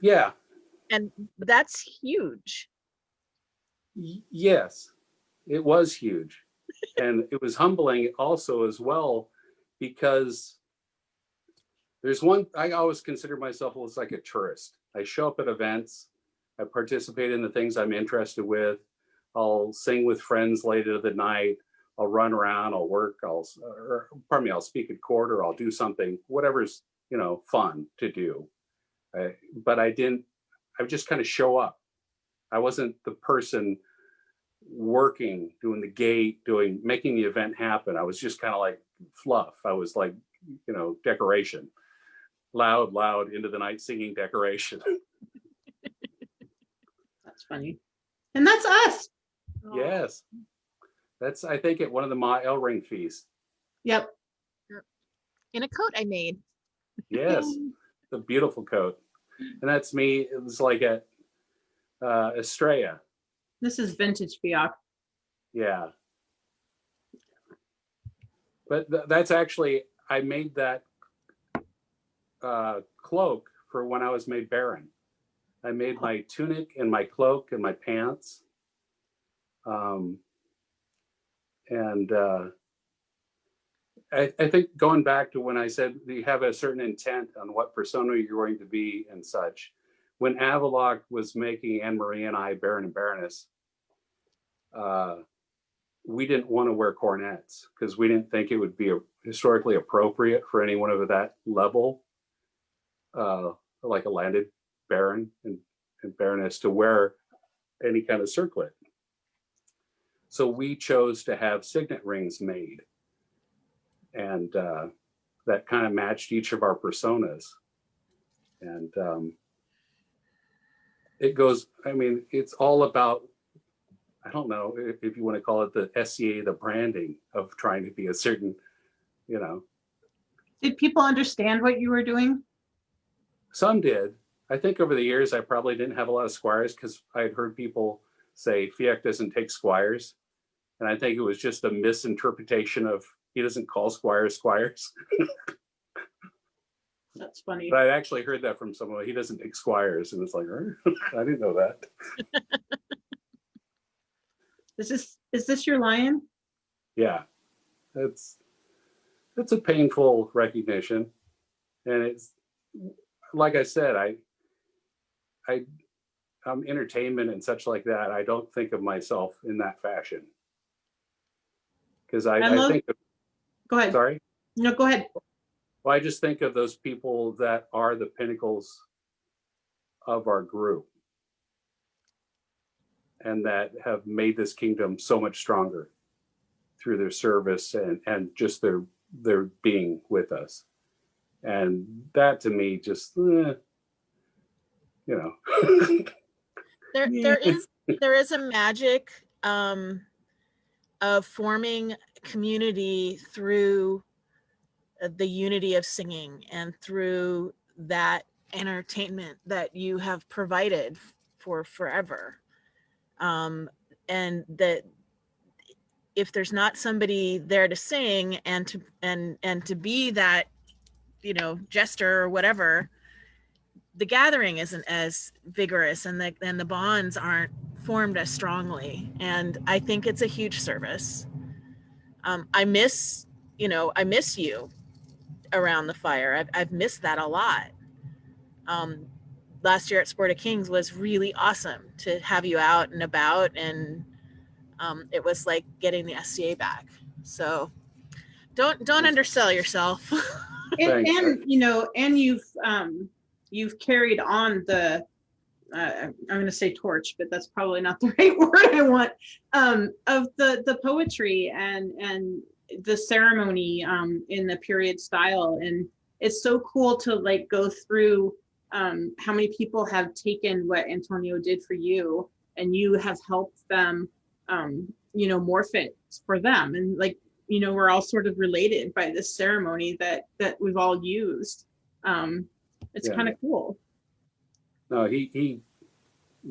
S3: Yeah.
S1: And that's huge.
S3: Yes, it was huge. And it was humbling also as well, because I always consider myself as like a tourist. I show up at events, I participate in the things I'm interested with. I'll sing with friends late into the night. I'll run around, I'll work, I'll speak at court, or I'll do something, whatever's, fun to do. But I would just kind of show up. I wasn't the person working, doing the gate, making the event happen. I was just kind of like fluff. I was like, decoration. Loud into the night singing decoration.
S2: That's funny. And that's us.
S3: Yes. That's, I think, at one of the Ma El Ring feasts.
S2: Yep.
S1: In a coat I made.
S3: Yes. The beautiful coat. And that's me. It was like at Estrella.
S2: This is vintage Fiach.
S3: Yeah. But that's actually, I made that cloak for when I was made Baron. I made my tunic and my cloak and my pants. I think going back to when I said you have a certain intent on what persona you're going to be and such, when Avalok was making Anne Marie and I Baron and Baroness, we didn't want to wear cornets because we didn't think it would be historically appropriate for anyone of that level, like a landed Baron and Baroness, to wear any kind of circlet. So we chose to have signet rings made, and that kind of matched each of our personas. And it goes, it's all about, I don't know if you want to call it the SCA, the branding of trying to be a certain,
S2: Did people understand what you were doing?
S3: Some did. I think over the years, I probably didn't have a lot of squires because I had heard people say Fiach doesn't take squires. And I think it was just a misinterpretation of, he doesn't call squires.
S2: That's funny.
S3: But I actually heard that from someone, he doesn't take squires. And it's like, I didn't know that.
S2: Is this your lion?
S3: Yeah, it's a painful recognition. And it's, like I said, I'm entertainment and such like that. I don't think of myself in that fashion. Because I think of,
S2: go ahead.
S3: Sorry?
S2: No, go ahead.
S3: Well, I just think of those people that are the pinnacles of our group and that have made this kingdom so much stronger through their service and just their being with us. And that to me just,
S1: There is There is a magic of forming community through the unity of singing and through that entertainment that you have provided for forever. And that if there's not somebody there to sing and to be that, jester or whatever, the gathering isn't as vigorous and the bonds aren't formed as strongly. And I think it's a huge service. I miss you around the fire. I've missed that a lot. Last year at Sport of Kings was really awesome to have you out and about, and it was like getting the SCA back. So don't undersell yourself.
S2: And you've carried on the I'm going to say torch, but that's probably not the right word I want, of the poetry and the ceremony in the period style. And it's so cool to like go through how many people have taken what Antonio did for you, and you have helped them, morph it for them. And like, we're all sort of related by this ceremony that we've all used. It's kind of cool.
S3: No, he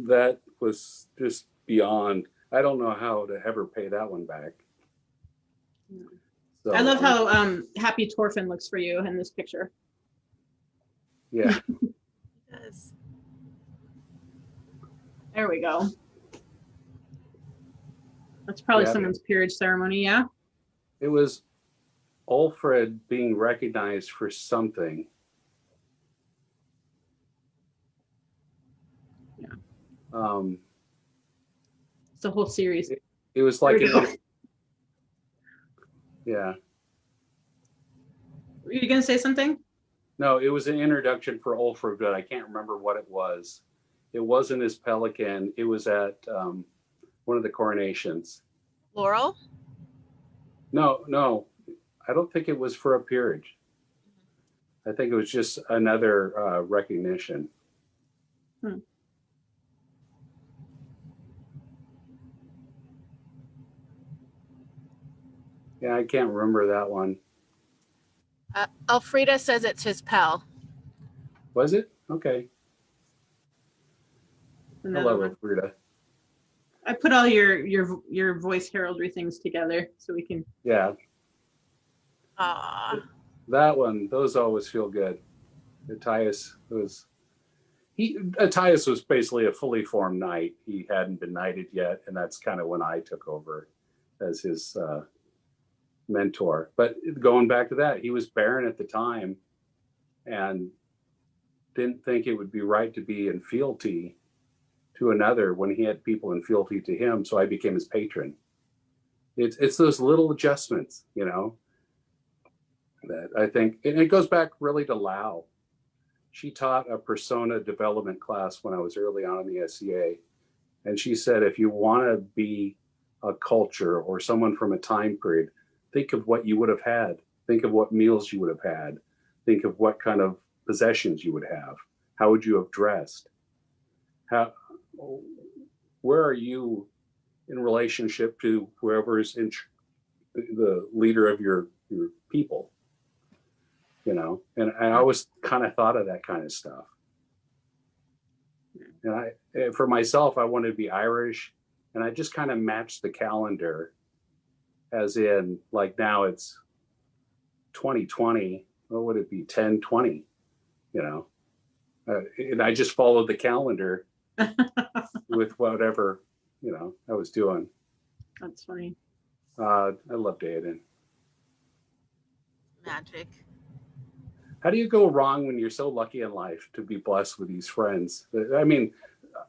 S3: that was just beyond. I don't know how to ever pay that one back. So,
S2: I love how happy Torfin looks for you in this picture.
S3: Yeah.
S1: Yes.
S2: There we go. That's probably someone's peerage ceremony, yeah?
S3: It was Alfred being recognized for something.
S2: Yeah.
S3: It's
S2: a whole series.
S3: It was like, yeah.
S2: Were you going to say something?
S3: No, it was an introduction for Alfred, but I can't remember what it was. It wasn't his Pelican. It was at one of the coronations.
S1: Laurel?
S3: No, I don't think it was for a peerage. I think it was just another recognition. Yeah, I can't remember that one.
S1: Elfrida says it's his pal.
S3: Was it? Okay.
S2: Another
S3: Hello,
S2: one.
S3: Elfrida.
S2: I put all your voice heraldry things together so we can.
S3: Yeah. That one, those always feel good. Matthias was basically a fully formed knight. He hadn't been knighted yet, and that's kind of when I took over as his mentor. But going back to that, he was Baron at the time and didn't think it would be right to be in fealty to another when he had people in fealty to him. So I became his patron. It's those little adjustments, that I think, and it goes back really to Lau. She taught a persona development class when I was early on in the SCA. And she said, if you want to be a culture or someone from a time period, think of what you would have had. Think of what meals you would have had. Think of what kind of possessions you would have. How would you have dressed? Where are you in relationship to whoever is the leader of your people? And I always kind of thought of that kind of stuff. And for myself, I wanted to be Irish, and I just kind of matched the calendar, as in, like, now it's 2020. What would it be? 1020, and I just followed the calendar with whatever, I was doing.
S2: That's funny.
S3: I love Daden.
S1: Magic.
S3: How do you go wrong when you're so lucky in life to be blessed with these friends? I mean,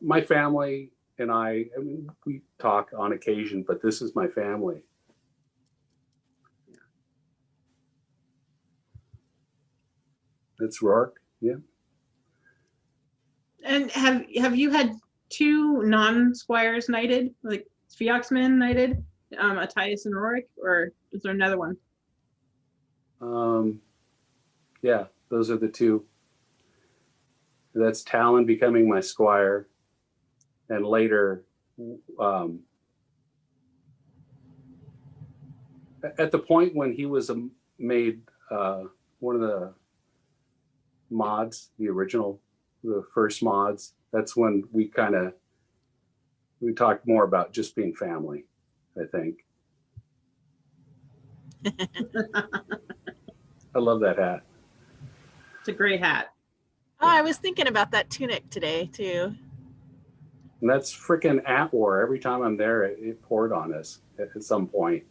S3: my family and we talk on occasion, but this is my family. That's Rourke. Yeah.
S2: And have you had two non-squires knighted, like Fiach's men knighted, Matthias and Rorik, or is there another one?
S3: Yeah, those are the two. That's Talon becoming my squire, and later um, at the point when he was made one of the mods, the first mods, that's when we talked more about just being family, I think. I love that hat.
S2: It's a great hat.
S1: Oh, I was thinking about that tunic today too.
S3: And that's freaking at war. Every time I'm there, it poured on us at some point.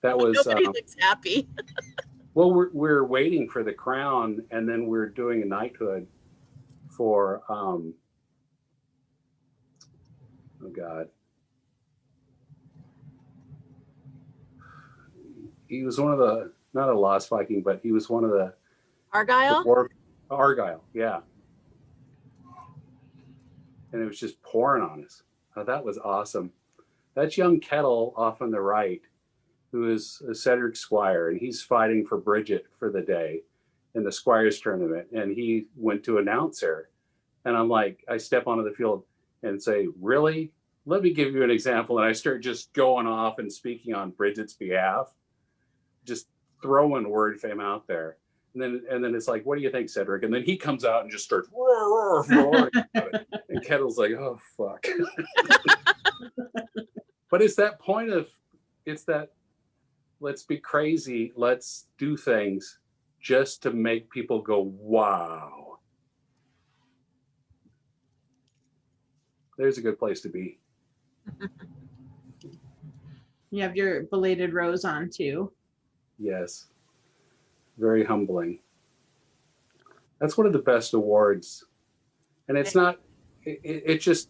S3: That was
S1: Nobody looks happy.
S3: well, we're waiting for the crown, and then we're doing a knighthood for oh God, he was one of the, not a lost Viking, but he was one of the
S1: Argyle?
S3: Argyle, yeah. And it was just pouring on us. Oh, that was awesome. That's young Kettle off on the right, who is a Cedric Squire, and he's fighting for Bridget for the day in the Squires tournament. And he went to announce her. And I'm like, I step onto the field and say, really? Let me give you an example. And I start just going off and speaking on Bridget's behalf, just throwing word fame out there. And then it's like, what do you think, Cedric? And then he comes out and just starts roaring. And Kettle's like, oh, fuck. But it's that point of, it's that, let's be crazy. Let's do things just to make people go, wow. There's a good place to be.
S2: You have your belated rose on too.
S3: Yes. Very humbling. That's one of the best awards. And it's not, it's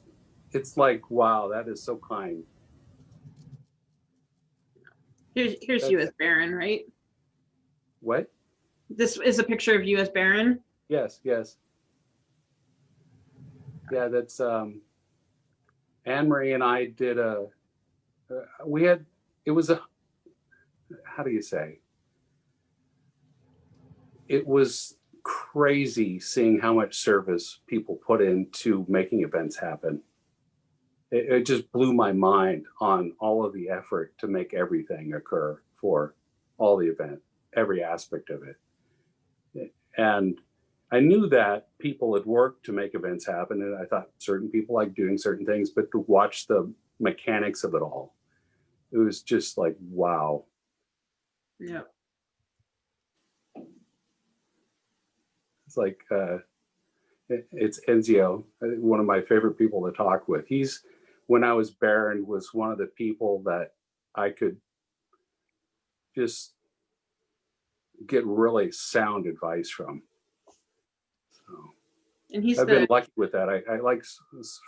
S3: like, wow, that is so kind.
S2: Here's you as Baron, right?
S3: What?
S2: This is a picture of you as Baron.
S3: Yes. Yeah, that's Anne-Marie and I did it was a, how do you say? It was crazy seeing how much service people put into making events happen. It just blew my mind on all of the effort to make everything occur for all the event, every aspect of it. And I knew that people had worked to make events happen, and I thought certain people like doing certain things, but to watch the mechanics of it all, it was just like, wow.
S2: Yeah.
S3: It's like, it's Enzio, one of my favorite people to talk with. When I was Baron, was one of the people that I could just get really sound advice from. So,
S2: And he's
S3: I've been lucky with that. I like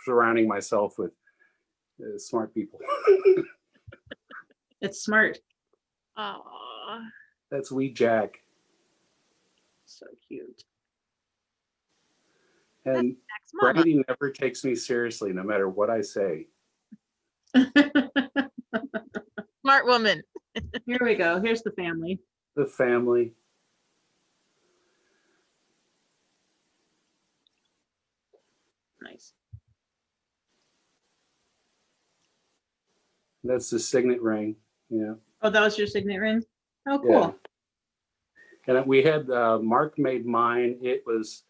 S3: surrounding myself with smart people.
S2: It's smart.
S1: Aww.
S3: That's wee Jack.
S2: So cute.
S3: And Brandy never takes me seriously, no matter what I say.
S1: Smart woman.
S2: Here we go. Here's the family.
S3: The family.
S2: Nice.
S3: That's the signet ring. Yeah.
S2: Oh, that was your signet ring? Oh, cool.
S3: Yeah. And we had Mark made mine. It was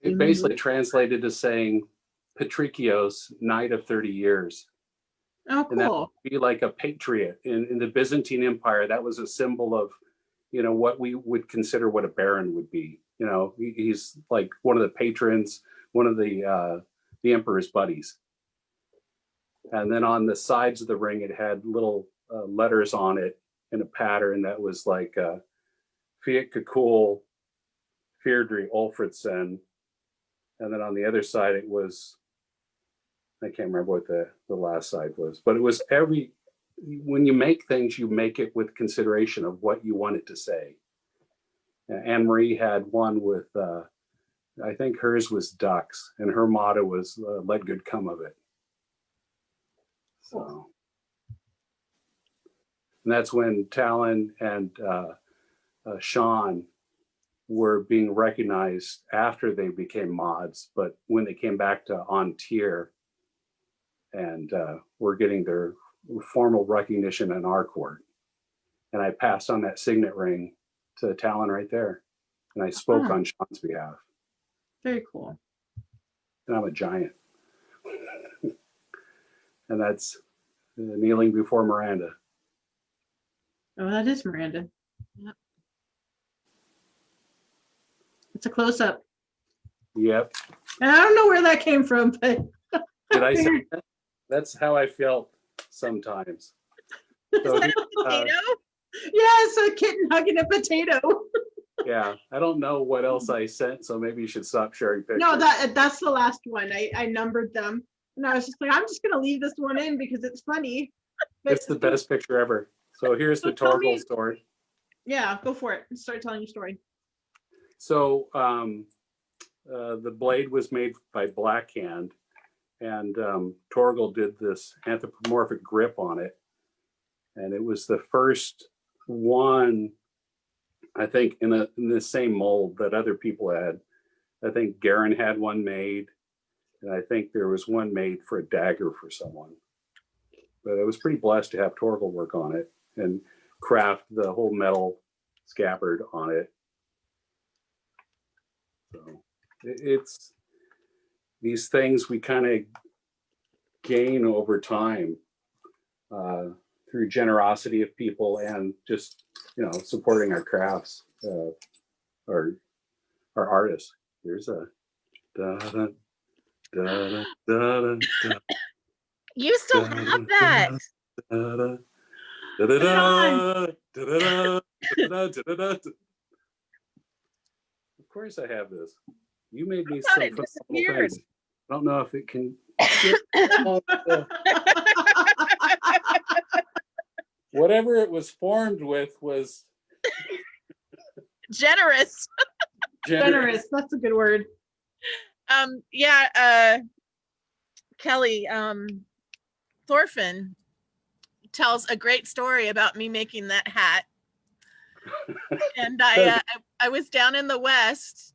S3: it basically translated to saying Patricios, Knight of 30 Years.
S2: Oh, cool.
S3: And that would be like a patriot. In the Byzantine Empire, that was a symbol of, what we would consider what a baron would be. He's like one of the patrons, one of the emperor's buddies. And then on the sides of the ring, it had little letters on it in a pattern that was like Fiach Kakul, Feirdre Ulfredson. And then on the other side, it was, I can't remember what the last side was, but it was when you make things, you make it with consideration of what you want it to say. Anne-Marie had one with, I think hers was ducks, and her motto was let good come of it. So, and that's when Talon and Sean were being recognized after they became mods, but when they came back to on tier and were getting their formal recognition in our court. And I passed on that signet ring to Talon right there. And I spoke on Sean's behalf.
S2: Very cool.
S3: And I'm a giant. And that's kneeling before Miranda.
S2: Oh, that is Miranda.
S1: Yep.
S2: It's a close up.
S3: Yep.
S2: And I don't know where that came from, but
S3: Did I say that? That's how I felt sometimes. So,
S1: Is that a potato?
S2: yes, a kitten hugging a potato.
S3: yeah, I don't know what else I sent, so maybe you should stop sharing pictures.
S2: No, that's the last one. I numbered them. And I was just like, I'm just gonna leave this one in because it's funny. But,
S3: It's the best picture ever. So here's the
S2: So tell me-
S3: Torgal story.
S2: yeah, go for it. Start telling your story.
S3: So the blade was made by Blackhand, and Torgal did this anthropomorphic grip on it. And it was the first one, I think, in the same mold that other people had. I think Garen had one made, and I think there was one made for a dagger for someone. But I was pretty blessed to have Torgal work on it and craft the whole metal scabbard on it. So it's these things we kind of gain over time through generosity of people and just, supporting our crafts, our artists. Here's a da da da da da da.
S1: You still have that.
S3: Da da da da da. Of course I have this. You made me
S1: thought
S3: some
S1: it
S3: phenomenal
S1: disappeared.
S3: things. I don't know if it can. Whatever it was formed with was
S1: Generous.
S2: Generous. That's a good word.
S1: Kelly, Thorfinn tells a great story about me making that hat. And I was down in the West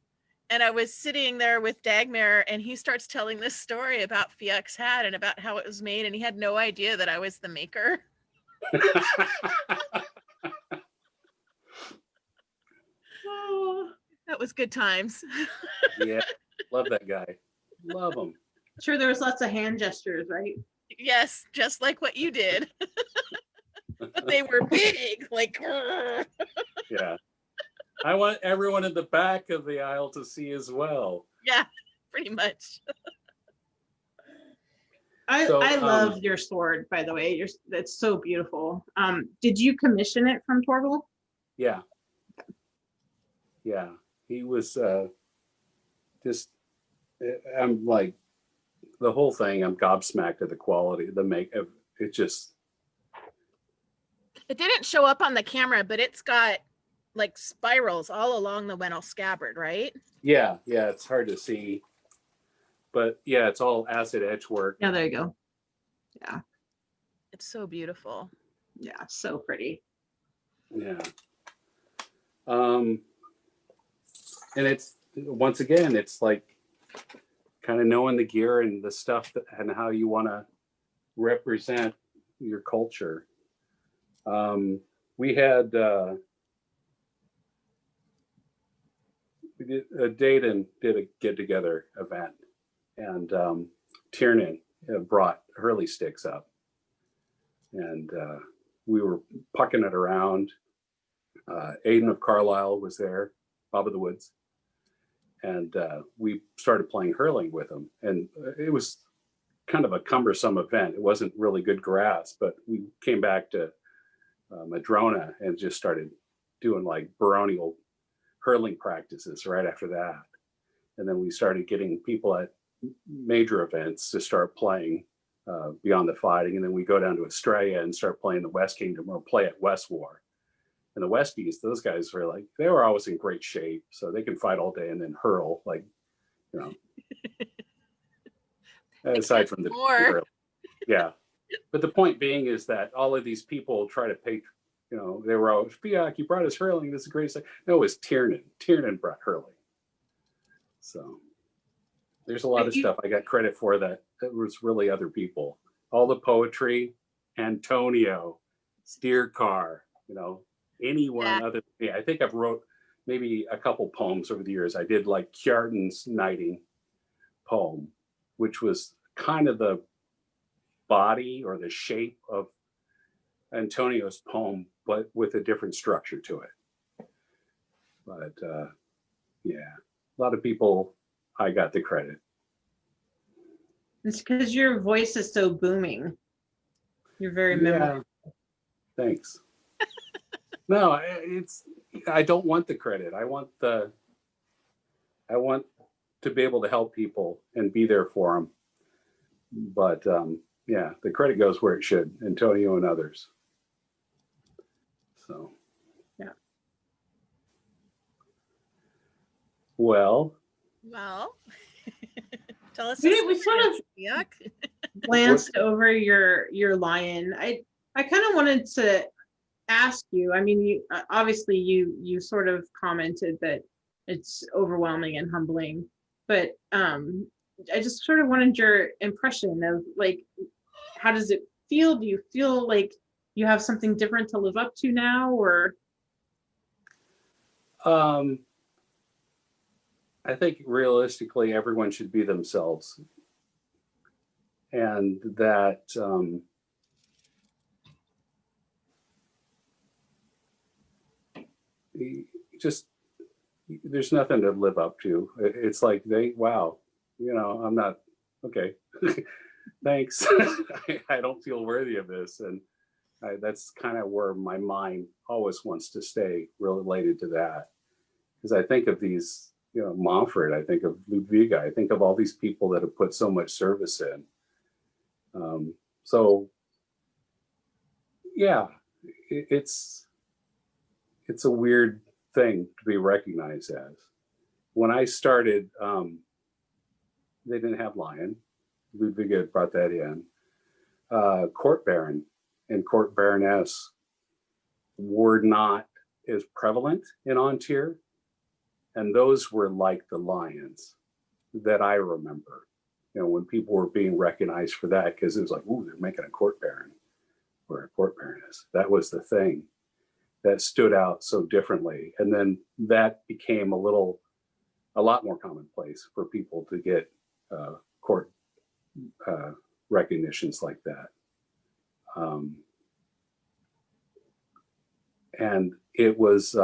S1: and I was sitting there with Dagmar and he starts telling this story about Fiach's hat and about how it was made. And he had no idea that I was the maker. Oh, that was good times.
S3: Yeah, love that guy. Love him.
S2: Sure, there was lots of hand gestures, right?
S1: Yes, just like what you did. But they were big, like.
S3: Yeah. I want everyone in the back of the aisle to see as well.
S1: Yeah, pretty much.
S2: I love your sword, by the way. It's so beautiful. Did you commission it from Torgal?
S3: Yeah. Yeah. He was just, I'm like, the whole thing, I'm gobsmacked at the quality, the make of it. Just.
S1: It didn't show up on the camera, but it's got like spirals all along the Wennel scabbard, right?
S3: Yeah. It's hard to see. But yeah, it's all acid etch work.
S2: Yeah, there you go. Yeah.
S1: It's so beautiful.
S2: Yeah, so pretty.
S3: Yeah. And it's, once again, it's like kind of knowing the gear and the stuff and how you want to represent your culture. We had Dayton did a get together event, and Tiernan brought hurley sticks up, and we were pucking it around. Aiden of Carlisle was there, Bob of the Woods, and we started playing hurling with him. And it was kind of a cumbersome event. It wasn't really good grass, but we came back to Madrona and just started doing like baronial hurling practices right after that. And then we started getting people at major events to start playing Beyond the Fighting. And then we go down to Australia and start playing the West Kingdom or play at West War. And the Westies, those guys were like, they were always in great shape. So they can fight all day and then hurl, like, aside from the
S1: more.
S3: yeah. But the point being is that all of these people try to You know, they were all, Fiach, you brought us hurling. This is great. No, it was Tiernan. Tiernan brought hurling. So there's a lot of stuff I got credit for that was really other people. All the poetry, Antonio, Steer Car, you know, anyone other than me. I think I've wrote maybe a couple poems over the years. I did like Kjartan's Knighting poem, which was kind of the body or the shape of Antonio's poem, but with a different structure to it. But yeah, a lot of people, I got the credit.
S2: It's because your voice is so booming. You're very memorable.
S3: Thanks. No, I don't want the credit. I want to be able to help people and be there for them. But yeah, the credit goes where it should, Antonio and others. So.
S2: Yeah.
S3: Well.
S1: Tell us.
S2: We sort of glanced over your lion. I kind of wanted to ask you. I mean, you obviously you sort of commented that it's overwhelming and humbling, but I just sort of wanted your impression of like, how does it feel? Do you feel like you have something different to live up to now, or?
S3: I think realistically, everyone should be themselves, and that just there's nothing to live up to. It's like wow, you know, I'm not okay. Thanks. I don't feel worthy of this, and that's kind of where my mind always wants to stay related to that, because I think of these. You know, Montfort, I think of Ludwiga, I think of all these people that have put so much service in. So yeah, it's a weird thing to be recognized as. When I started, they didn't have lion. Ludwiga brought that in. Court baron and court baroness were not as prevalent in Antir. And those were like the lions that I remember, you know, when people were being recognized for that, because it was like, ooh, they're making a court baron or a court baroness. That was the thing that stood out so differently. And then that became a lot more commonplace for people to get court recognitions like that. And it was,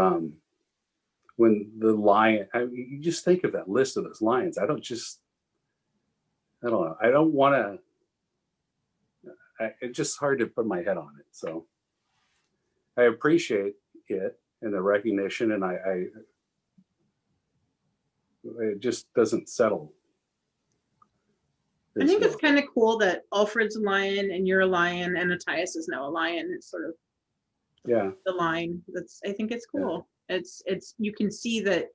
S3: when the lion, you just think of that list of those lions. I don't know. I don't want to, it's just hard to put my head on it. So I appreciate it and the recognition, and it just doesn't settle.
S2: I think it's kind of cool that Alfred's a lion and you're a lion and Matthias is now a lion. It's sort of the line. I think it's cool. Yeah. It's you can see that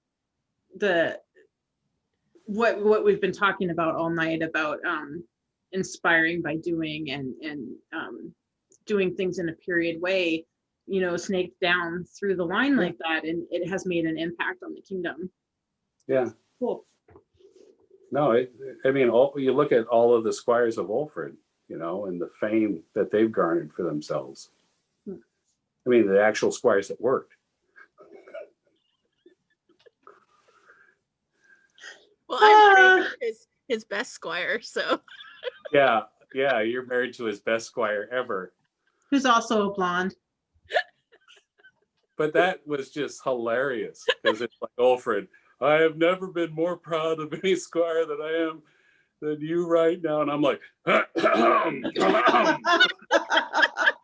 S2: what we've been talking about all night about inspiring by doing and doing things in a period way, you know, snaked down through the line like that, and it has made an impact on the kingdom.
S3: Yeah.
S2: Cool.
S3: No, I mean, you look at all of the squires of Alfred, you know, and the fame that they've garnered for themselves. I mean, the actual squires that worked.
S1: Well, I'm married to his best squire, so.
S3: Yeah, you're married to his best squire ever.
S2: Who's also a blonde.
S3: But that was just hilarious, because it's like, Alfred, I have never been more proud of any squire that I am than you right now. And I'm like,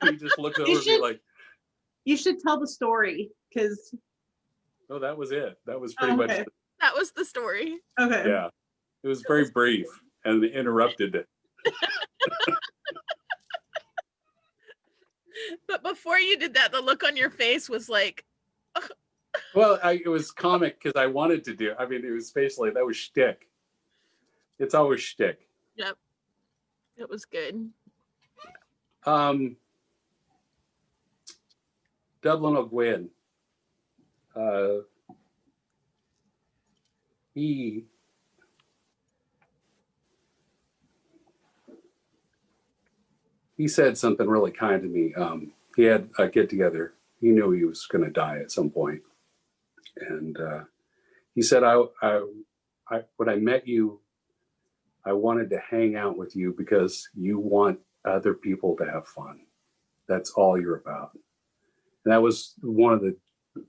S3: he just looks over me like.
S2: You should tell the story, because.
S3: Oh, that was it. That was pretty much.
S1: That was the story.
S2: Okay.
S3: Yeah. It was very brief and interrupted it.
S1: But before you did that, the look on your face was like.
S3: Well, it was comic because I wanted to do. I mean, it was basically that was shtick. It's always shtick.
S1: Yep. It was good.
S3: Dublin O'Gwyn. He said something really kind to me. He had a get together. He knew he was going to die at some point, and he said, when I met you, I wanted to hang out with you because you want other people to have fun. That's all you're about." And that was one of the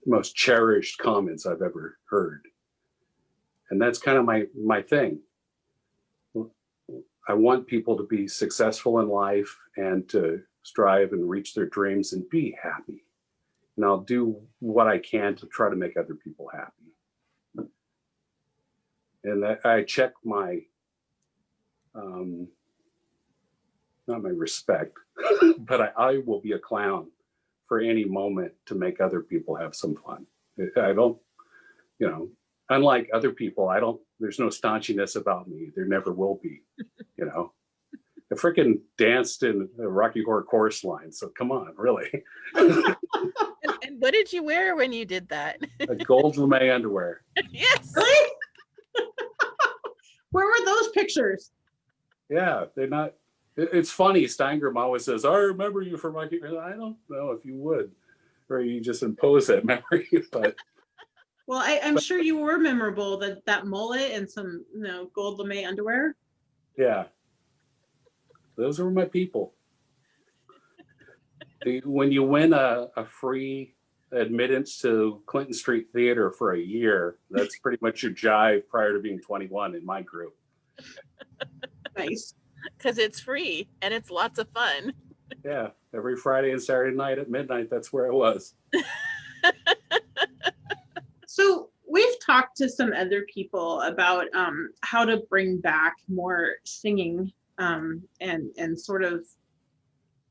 S3: most cherished comments I've ever heard. And that's kind of my thing. I want people to be successful in life and to strive and reach their dreams and be happy. And I'll do what I can to try to make other people happy. And I check my, not my respect, but I will be a clown for any moment to make other people have some fun. I don't, unlike other people, there's no staunchiness about me. There never will be, I freaking danced in a Rocky Horror Chorus line. So come on, really.
S1: And what did you wear when you did that?
S3: A gold lame underwear.
S1: Yes.
S2: Really? Where were those pictures?
S3: Yeah, they're not. It's funny. Steingram always says, "I remember you from Rocky." I don't know if you would, or you just impose that memory. But
S2: well, I'm sure you were memorable. That mullet and some gold lame underwear.
S3: Yeah, those were my people. When you win a free admittance to Clinton Street Theater for a year, that's pretty much your jive prior to being 21 in my group.
S2: Nice.
S1: Because it's free and it's lots of fun.
S3: Yeah, every Friday and Saturday night at midnight, that's where I was.
S2: So we've talked to some other people about how to bring back more singing and sort of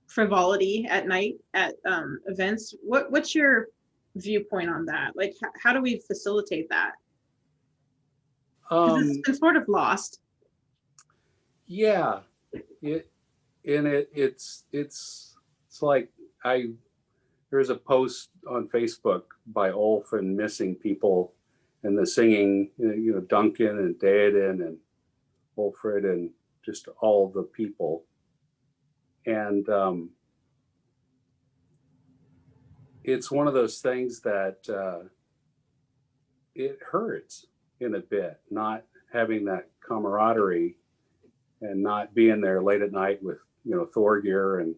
S2: frivolity at night at events. What's your viewpoint on that? Like, how do we facilitate that? Because it's been sort of lost.
S3: Yeah, it's like there's a post on Facebook by Ulf and missing people and the singing, Duncan and Daden and Wilfred and just all the people. And it's one of those things that it hurts in a bit, not having that camaraderie and not being there late at night with, Thor gear. And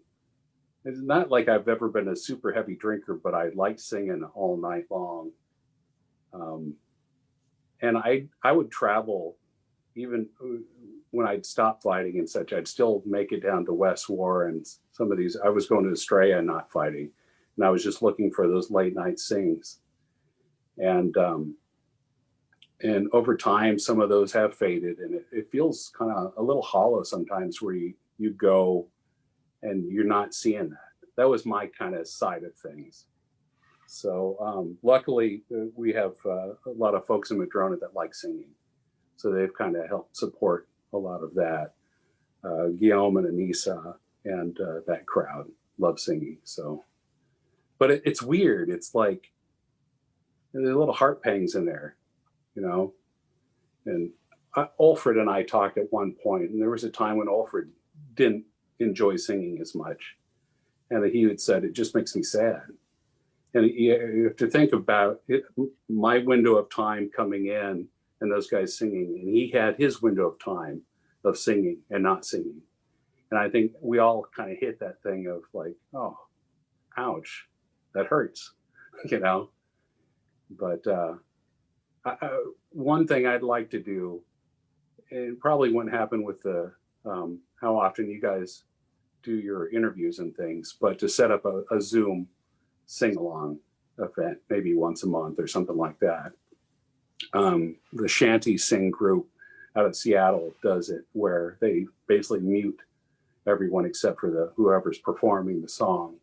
S3: it's not like I've ever been a super heavy drinker, but I like singing all night long. And I would travel even when I'd stop fighting and such. I'd still make it down to West War and some of these. I was going to Estrella, not fighting, and I was just looking for those late night sings. And over time, some of those have faded, and it feels kind of a little hollow sometimes where you go and you're not seeing that. That was my kind of side of things. So luckily, we have a lot of folks in Madrona that like singing. So they've kind of helped support a lot of that. Guillaume and Anissa and that crowd love singing. So, but it's weird. It's like there's little heart pangs in there, And Alfred and I talked at one point, and there was a time when Alfred didn't enjoy singing as much, and he had said, "It just makes me sad." And you have to think about it, my window of time coming in and those guys singing, and he had his window of time of singing and not singing. And I think we all kind of hit that thing of like, oh, ouch, that hurts, But one thing I'd like to do, and probably wouldn't happen with the how often you guys do your interviews and things, but to set up a Zoom sing-along event, maybe once a month or something like that. The Shanty Sing group out of Seattle does it, where they basically mute everyone except for whoever's performing the song.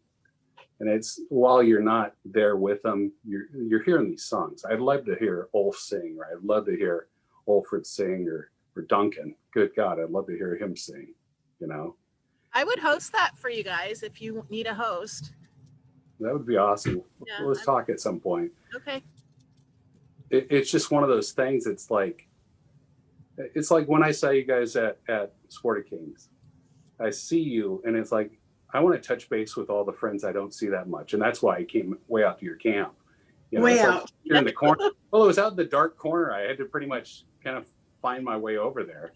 S3: And it's while you're not there with them, you're hearing these songs. I'd love to hear Ulf sing, or I'd love to hear Ulfred sing, or Duncan. Good God, I'd love to hear him sing.
S1: I would host that for you guys if you need a host.
S3: That would be awesome.
S1: Yeah,
S3: Let's talk at some point.
S1: okay.
S3: It's just one of those things. It's like when I saw you guys at Sporty Kings. I see you, and it's like I want to touch base with all the friends I don't see that much, and that's why I came way out to your camp. You know,
S2: Way
S3: it's like
S2: out.
S3: you're in the corner. Well, it was out in the dark corner. I had to pretty much kind of find my way over there,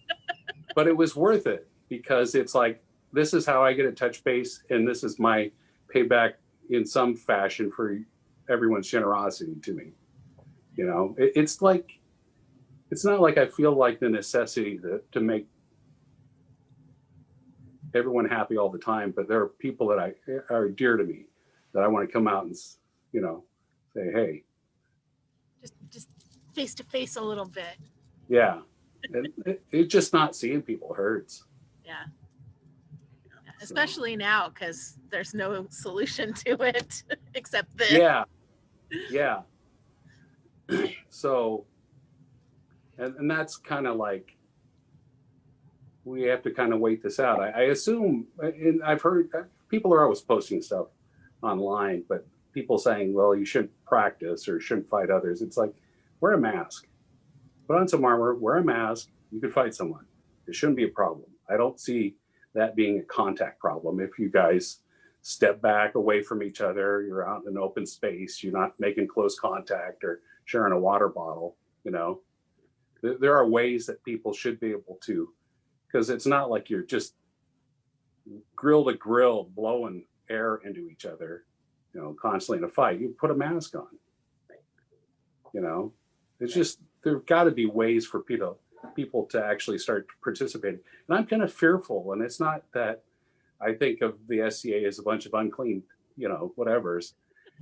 S3: but it was worth it because it's like this is how I get to touch base, and this is my payback in some fashion for everyone's generosity to me. You know, it's like it's not like I feel like the necessity to make everyone happy all the time, but there are people that are dear to me that I want to come out and, you know, say, hey,
S1: Just face to face a little bit.
S3: yeah. And it just not seeing people hurts.
S1: Yeah. Especially now, because there's no solution to it except this.
S3: Yeah. Yeah. So, and that's kind of like, we have to kind of wait this out. I assume, and I've heard people are always posting stuff online, but people saying, well, you shouldn't practice or shouldn't fight others. It's like, wear a mask, put on some armor, wear a mask, you could fight someone. It shouldn't be a problem. I don't see that being a contact problem. If you guys step back away from each other, you're out in an open space, you're not making close contact or sharing a water bottle, you know, there are ways that people should be able to, because it's not like you're just grill to grill blowing air into each other, you know, constantly in a fight. You put a mask on, you know. It's just there've got to be ways for people to actually start participating. And I'm kind of fearful, and it's not that I think of the SCA as a bunch of unclean, you know, whatevers.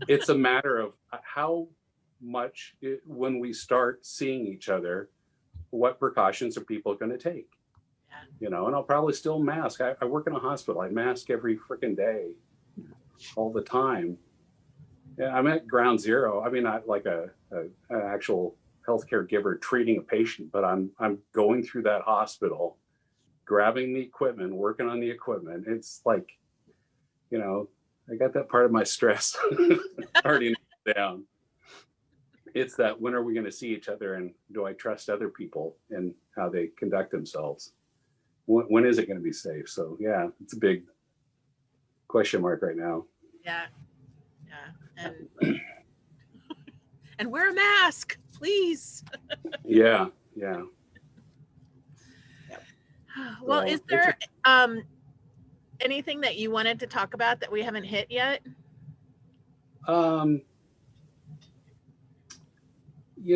S3: It's a matter of how much when we start seeing each other, what precautions are people going to take? You know, and I'll probably still mask. I work in a hospital. I mask every freaking day, all the time. Yeah, I'm at ground zero. I mean, not like an actual healthcare giver treating a patient, but I'm going through that hospital, grabbing the equipment, working on the equipment. It's like, you know, I got that part of my stress already down. It's that when are we going to see each other, and do I trust other people and how they conduct themselves? When is it going to be safe? So yeah, it's a big question mark right now.
S1: Yeah. And wear a mask, please.
S3: Yeah.
S1: Well, is there anything that you wanted to talk about that we haven't hit yet?
S3: You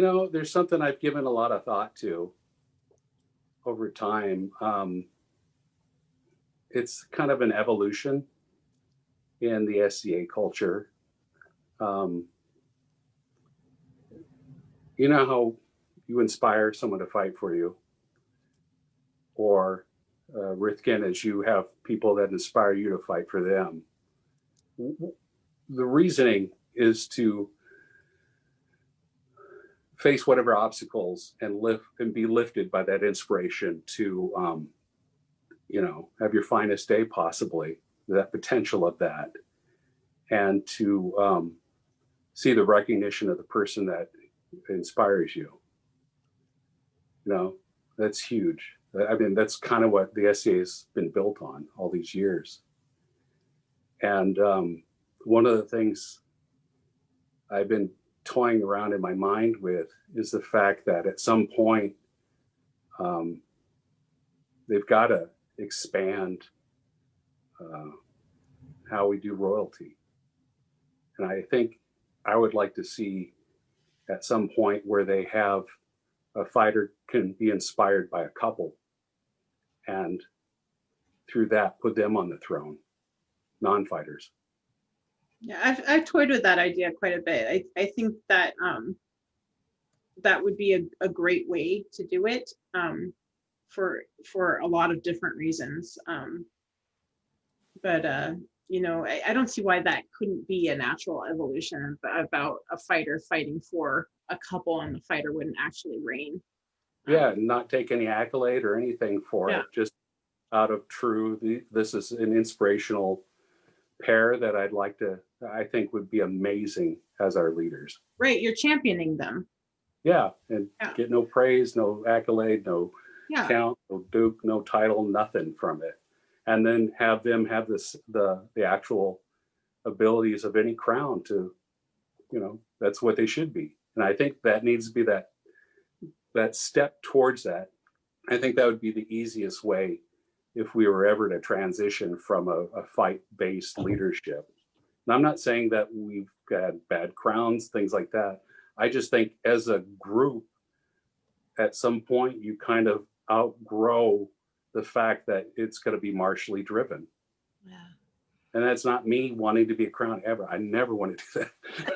S3: know, there's something I've given a lot of thought to over time. It's kind of an evolution in the SCA culture. You know how you inspire someone to fight for you, or Rithkin, as you have people that inspire you to fight for them. The reasoning is to face whatever obstacles and lift and be lifted by that inspiration to, you know, have your finest day, possibly that potential of that, and to see the recognition of the person that inspires you. You know, that's huge. I mean, that's kind of what the SCA has been built on all these years. And one of the things I've been toying around in my mind with is the fact that at some point they've got to expand how we do royalty. And I think I would like to see at some point where they have a fighter can be inspired by a couple, and through that put them on the throne, non-fighters.
S2: Yeah, I've toyed with that idea quite a bit. I think that that would be a great way to do it, for a lot of different reasons. But you know, I don't see why that couldn't be a natural evolution about a fighter fighting for a couple and the fighter wouldn't actually reign.
S3: Yeah, not take any accolade or anything for it, just out of true, this is an inspirational pair that I'd like to I think would be amazing as our leaders.
S2: Right, you're championing them.
S3: Yeah, and
S2: Yeah.
S3: get no praise, no accolade, no
S2: Yeah.
S3: count, no duke, no title, nothing from it. And then have them have the actual abilities of any crown to, that's what they should be. And I think that needs to be that step towards that. I think that would be the easiest way if we were ever to transition from a fight-based leadership. And I'm not saying that we've had bad crowns, things like that. I just think as a group, at some point, you kind of outgrow the fact that it's going to be martially driven.
S1: Yeah.
S3: And that's not me wanting to be a crown ever. I never want to do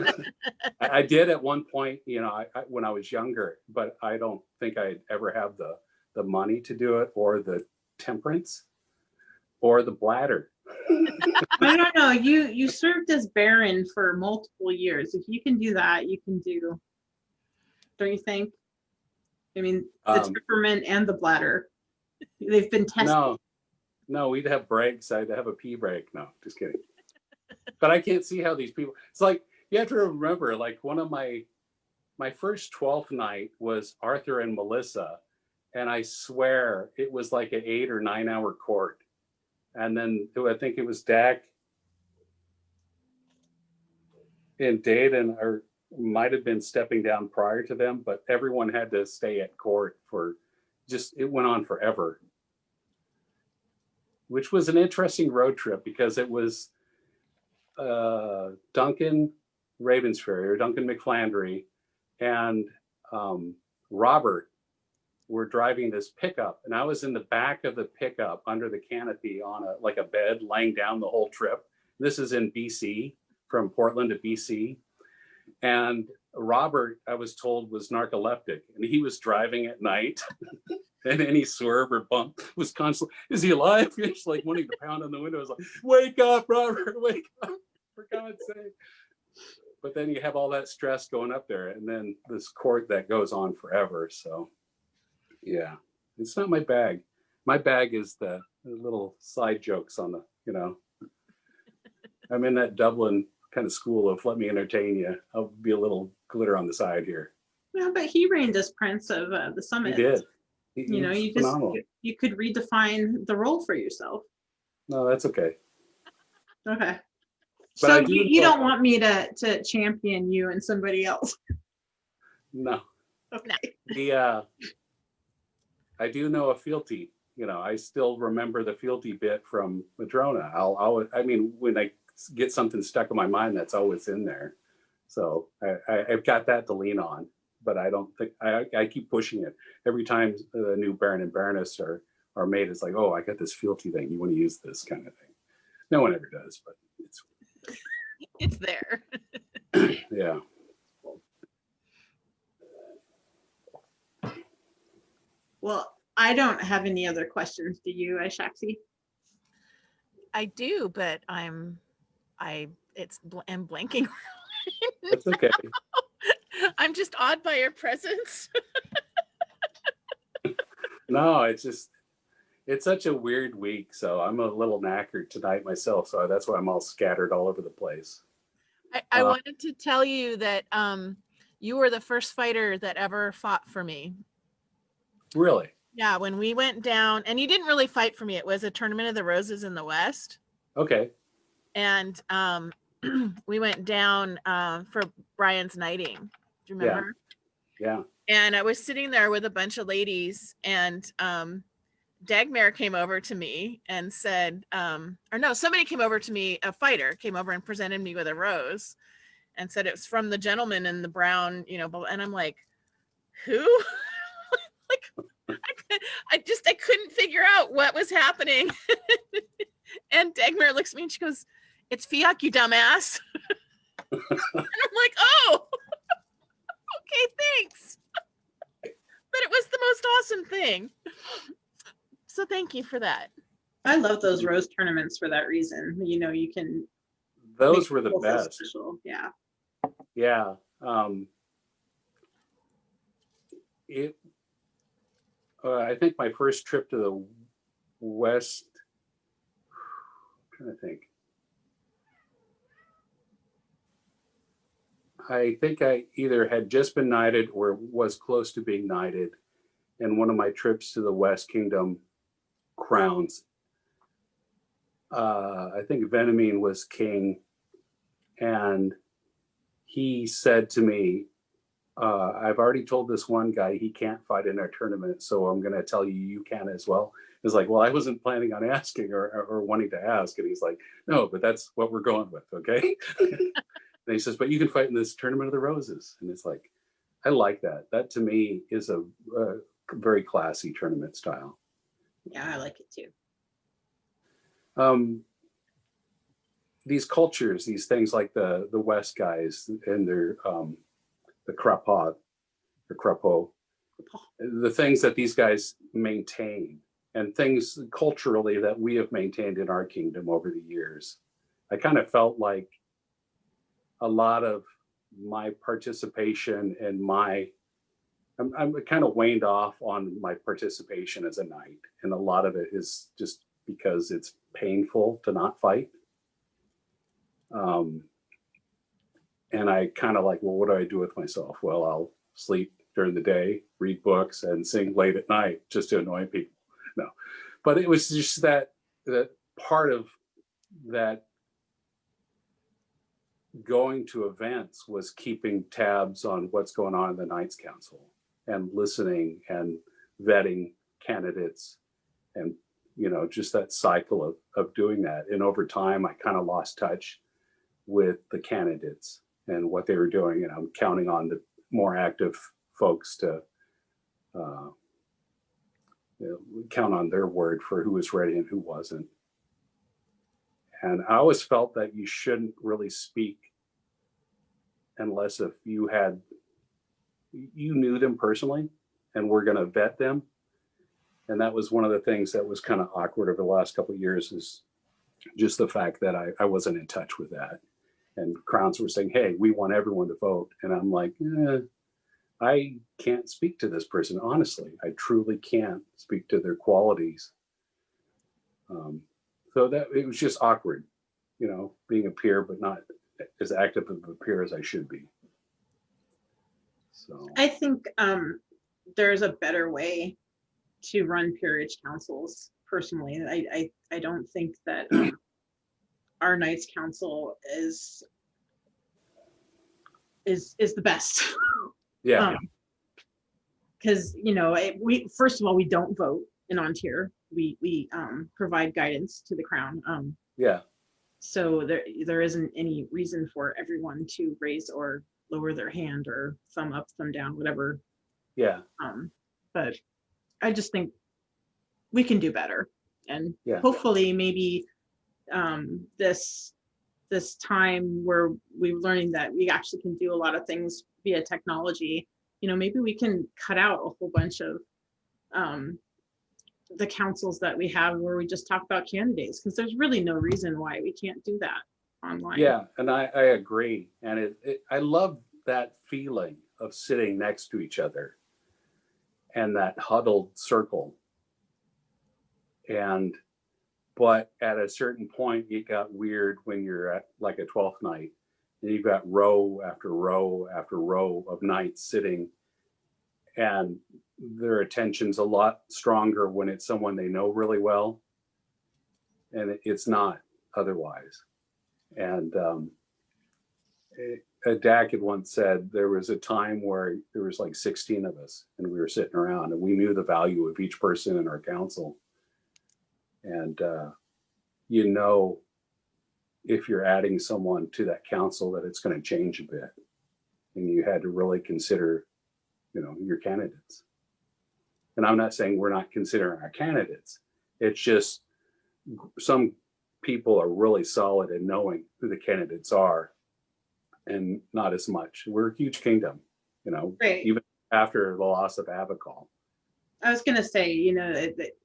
S3: that. I did at one point, when I was younger, but I don't think I'd ever have the money to do it, or the temperance, or the bladder.
S2: I don't know. You served as Baron for multiple years. If you can do that, you can do. Don't you think? I mean, the temperament and the bladder, they've been tested.
S3: No, we'd have breaks. I'd have a pee break. No, just kidding. But I can't see how these people. It's like you have to remember. Like one of my first 12th night was Arthur and Melissa, and I swear it was like an 8 or 9 hour court. And then I think it was Dak and Dayton, or might have been stepping down prior to them, but everyone had to stay at court it went on forever, which was an interesting road trip because it was Duncan Ravensferry or Duncan McFlandry and Robert were driving this pickup, and I was in the back of the pickup under the canopy on a bed, laying down the whole trip. This is in BC, from Portland to BC. And Robert, I was told, was narcoleptic, and he was driving at night. And any swerve or bump was constantly, is he alive? He's like wanting to pound on the window. I was like, wake up, Robert, wake up, for God's sake. But then you have all that stress going up there, and then this court that goes on forever. So yeah, it's not my bag. My bag is the little side jokes on I'm in that Dublin kind of school of let me entertain you. I'll be a little glitter on the side here.
S2: Yeah, but he reigned as Prince of the Summit.
S3: He did.
S2: You could redefine the role for yourself.
S3: No, that's okay.
S2: Okay.
S3: But
S2: so you don't want me to champion you and somebody else?
S3: No.
S2: Okay.
S3: I do know a fealty. I still remember the fealty bit from Madrona. When I get something stuck in my mind, that's always in there. So I've got that to lean on, but I don't think I keep pushing it. Every time the new Baron and Baroness are made, it's like, oh, I got this fealty thing. You want to use this kind of thing. No one ever does, but
S1: it's there.
S3: Yeah.
S2: Well, I don't have any other questions. Do you, Shaxi?
S1: I do, but I'm blanking.
S3: That's okay.
S1: I'm just awed by your presence.
S3: No, it's such a weird week. So I'm a little knackered tonight myself. So that's why I'm all scattered all over the place.
S1: I wanted to tell you that you were the first fighter that ever fought for me.
S3: Really?
S1: Yeah, when we went down, and you didn't really fight for me. It was a Tournament of the Roses in the West.
S3: Okay.
S1: And we went down for Brian's knighting. Do you remember?
S3: Yeah.
S1: And I was sitting there with a bunch of ladies, and Dagmar came over to me and said, somebody came over to me, a fighter came over and presented me with a rose and said it was from the gentleman in the brown, and I'm like, who? I couldn't figure out what was happening. And Dagmar looks at me and she goes, it's Fiach, you dumbass. And I'm like, oh, okay, thanks. But it was the most awesome thing. So thank you for that.
S2: I love those rose tournaments for that reason. You can.
S3: Those were the best.
S2: Special. Yeah.
S3: Yeah. I think my first trip to the West, I'm trying to think. I think I either had just been knighted or was close to being knighted in one of my trips to the West Kingdom crowns. I think Venamine was king, and he said to me, I've already told this one guy he can't fight in our tournament, so I'm going to tell you you can as well. It's like, well, I wasn't planning on asking or wanting to ask. And he's like, no, but that's what we're going with, okay? And he says, but you can fight in this Tournament of the Roses. And it's like, I like that. That to me is a very classy tournament style.
S2: Yeah, I like it too.
S3: These cultures, these things like the West guys and their the crapaud, or crapeau, the things that these guys maintain and things culturally that we have maintained in our kingdom over the years. I kind of felt like a lot of my participation and I'm kind of waned off on my participation as a knight. And a lot of it is just because it's painful to not fight. And I kind of like, well, what do I do with myself? Well, I'll sleep during the day, read books, and sing late at night just to annoy people. No, but it was just that part of that going to events was keeping tabs on what's going on in the Knights Council and listening and vetting candidates, and just that cycle of doing that. And over time, I kind of lost touch with the candidates and what they were doing, and I'm counting on the more active folks to count on their word for who was ready and who wasn't. And I always felt that you shouldn't really speak unless if you knew them personally and were going to vet them. And that was one of the things that was kind of awkward over the last couple of years, is just the fact that I wasn't in touch with that. And crowns were saying, hey, we want everyone to vote. And I'm like, I can't speak to this person. Honestly, I truly can't speak to their qualities. So that it was just awkward, being a peer, but not as active of a peer as I should be. So
S2: I think there's a better way to run peerage councils. Personally, I don't think that our Knights Council is the best.
S3: yeah,
S2: because we first of all, we don't vote in Ontario. We provide guidance to the crown.
S3: yeah,
S2: So there isn't any reason for everyone to raise or lower their hand or thumb up, thumb down, whatever.
S3: yeah,
S2: But I just think we can do better, and
S3: yeah.
S2: hopefully maybe this time where we're learning that we actually can do a lot of things via technology, maybe we can cut out a whole bunch of the councils that we have where we just talk about candidates, because there's really no reason why we can't do that online.
S3: Yeah, and I agree. And I love that feeling of sitting next to each other and that huddled circle. But at a certain point, it got weird when you're at like a 12th night and you've got row after row after row of knights sitting, and their attention's a lot stronger when it's someone they know really well, and it's not otherwise. And Dak had once said there was a time where there was like 16 of us and we were sitting around and we knew the value of each person in our council. And if you're adding someone to that council, that it's going to change a bit, and you had to really consider your candidates. And I'm not saying we're not considering our candidates. It's just some people are really solid in knowing who the candidates are, and not as much. We're a huge kingdom,
S2: Right.
S3: even after the loss of Abacal.
S2: I was going to say,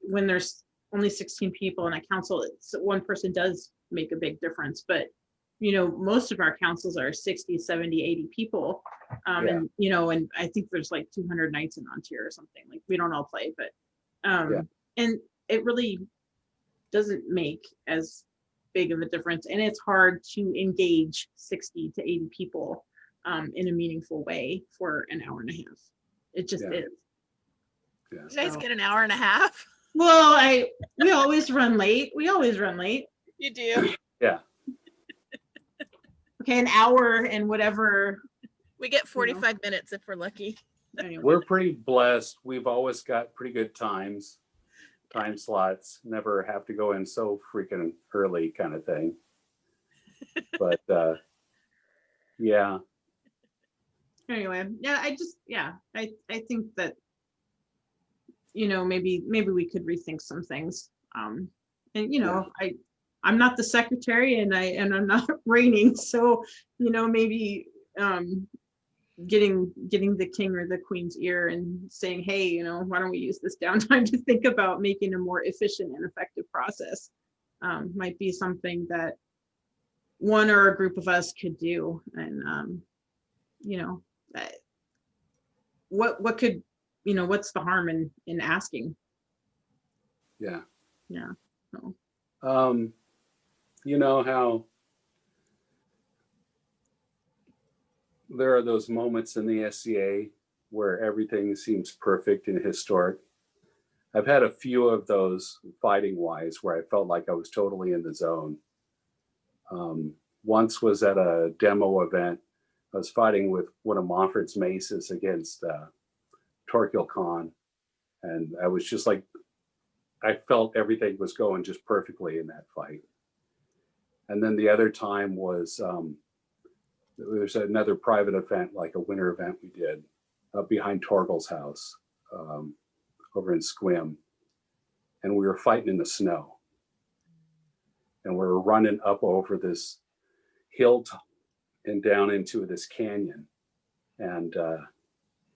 S2: when there's only 16 people in a council, one person does make a big difference. But, most of our councils are 60, 70, 80 people.
S3: Yeah.
S2: And I think there's like 200 knights in Ontario or something. Like, we don't all play, but, and it really doesn't make as big of a difference. And it's hard to engage 60 to 80 people in a meaningful way for an hour and a half. It just
S3: Yeah.
S2: is.
S3: Yeah.
S1: You guys
S2: So-
S1: get an hour and a half?
S2: Well, we always run late.
S1: You do.
S3: Yeah.
S2: Okay, an hour and whatever.
S1: We get 45 minutes if we're lucky.
S2: Anyway.
S3: We're pretty blessed. We've always got pretty good time slots. Never have to go in so freaking early kind of thing. But yeah.
S2: Anyway, yeah, I think that, maybe we could rethink some things. And I'm not the secretary and I'm not reigning, so maybe getting the king or the queen's ear and saying, hey, why don't we use this downtime to think about making a more efficient and effective process, might be something that one or a group of us could do. And what could, what's the harm in asking?
S3: Yeah.
S2: So.
S3: You know how there are those moments in the SCA where everything seems perfect and historic. I've had a few of those fighting wise where I felt like I was totally in the zone. Once was at a demo event. I was fighting with one of Montford's maces against Torquil Khan. And I was just like, I felt everything was going just perfectly in that fight. And then the other time was, there's another private event, like a winter event we did behind Torgil's house over in Squim. And we were fighting in the snow. And we were running up over this hill and down into this canyon. And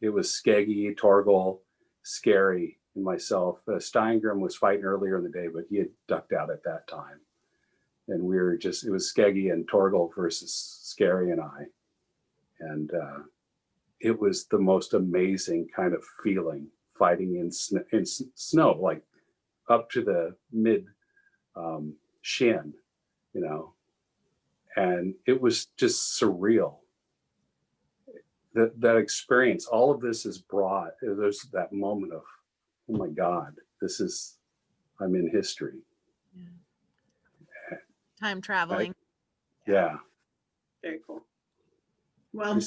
S3: it was Skeggy, Torgil, Scary, and myself. Steingrim was fighting earlier in the day, but he had ducked out at that time. And we were it was Skeggy and Torgil versus Scary and I. And it was the most amazing kind of feeling fighting in snow, like up to the mid shin, and it was just surreal. That experience, all of this is brought, there's that moment of, oh my God, I'm in history.
S1: Time traveling.
S3: Yeah.
S2: Very cool. Well,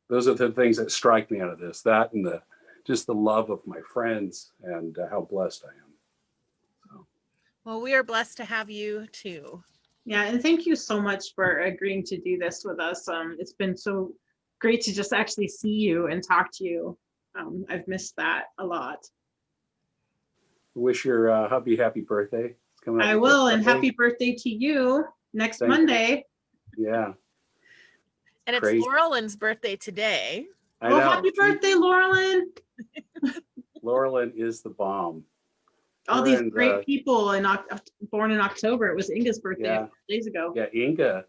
S3: Those are the things that strike me out of this, that and just the love of my friends and how blessed I am. So.
S1: Well, we are blessed to have you too.
S2: yeah, and thank you so much for agreeing to do this with us. It's been so great to just actually see you and talk to you. I've missed that a lot.
S3: Wish your hubby happy birthday. It's coming up.
S2: I will, and happy birthday to you next Monday.
S3: Yeah.
S1: And it's
S3: Crazy.
S1: Laurelyn's birthday today.
S3: I know.
S2: Happy birthday, Laurelyn.
S3: Laurelyn is the bomb.
S2: All these great people born in October. It was Inga's birthday a couple days ago.
S3: Yeah, Inga.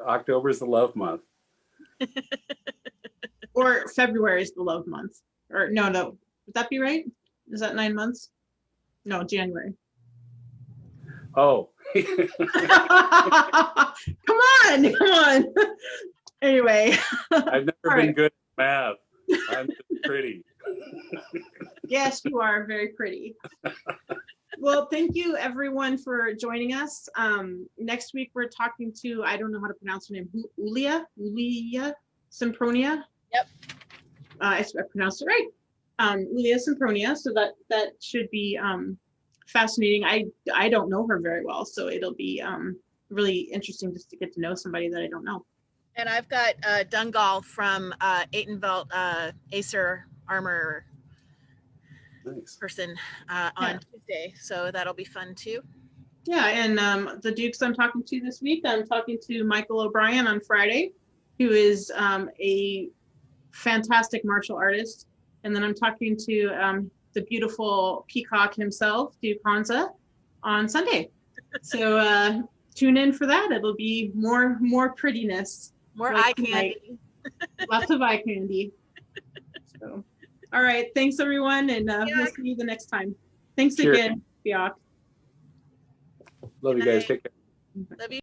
S3: October is the love month.
S2: Or February is the love month. Or no. Would that be right? Is that 9 months? No, January.
S3: Oh.
S2: Come on. Anyway.
S3: I've never been good at math. I'm just pretty.
S2: Yes, you are very pretty. Well, thank you everyone for joining us. Next week we're talking to, I don't know how to pronounce her name, Ulia Sempronia.
S1: Yep.
S2: I pronounced it right. Ulia Sempronia. So that should be fascinating. I don't know her very well, so it'll be really interesting just to get to know somebody that I don't know.
S1: And I've got Dungal from Aitenvelt Acer Armor person on Tuesday, so that'll be fun too.
S2: Yeah, and the Dukes I'm talking to this week, I'm talking to Michael O'Brien on Friday, who is a fantastic martial artist. And then I'm talking to the beautiful peacock himself, Duke Hansa, on Sunday. So tune in for that. It'll be more prettiness.
S1: More eye candy.
S2: Lots of eye candy. So, all right. Thanks, everyone. And we'll see you the next time. Thanks again, Fiach.
S3: Love you guys. Take care.
S1: Love you.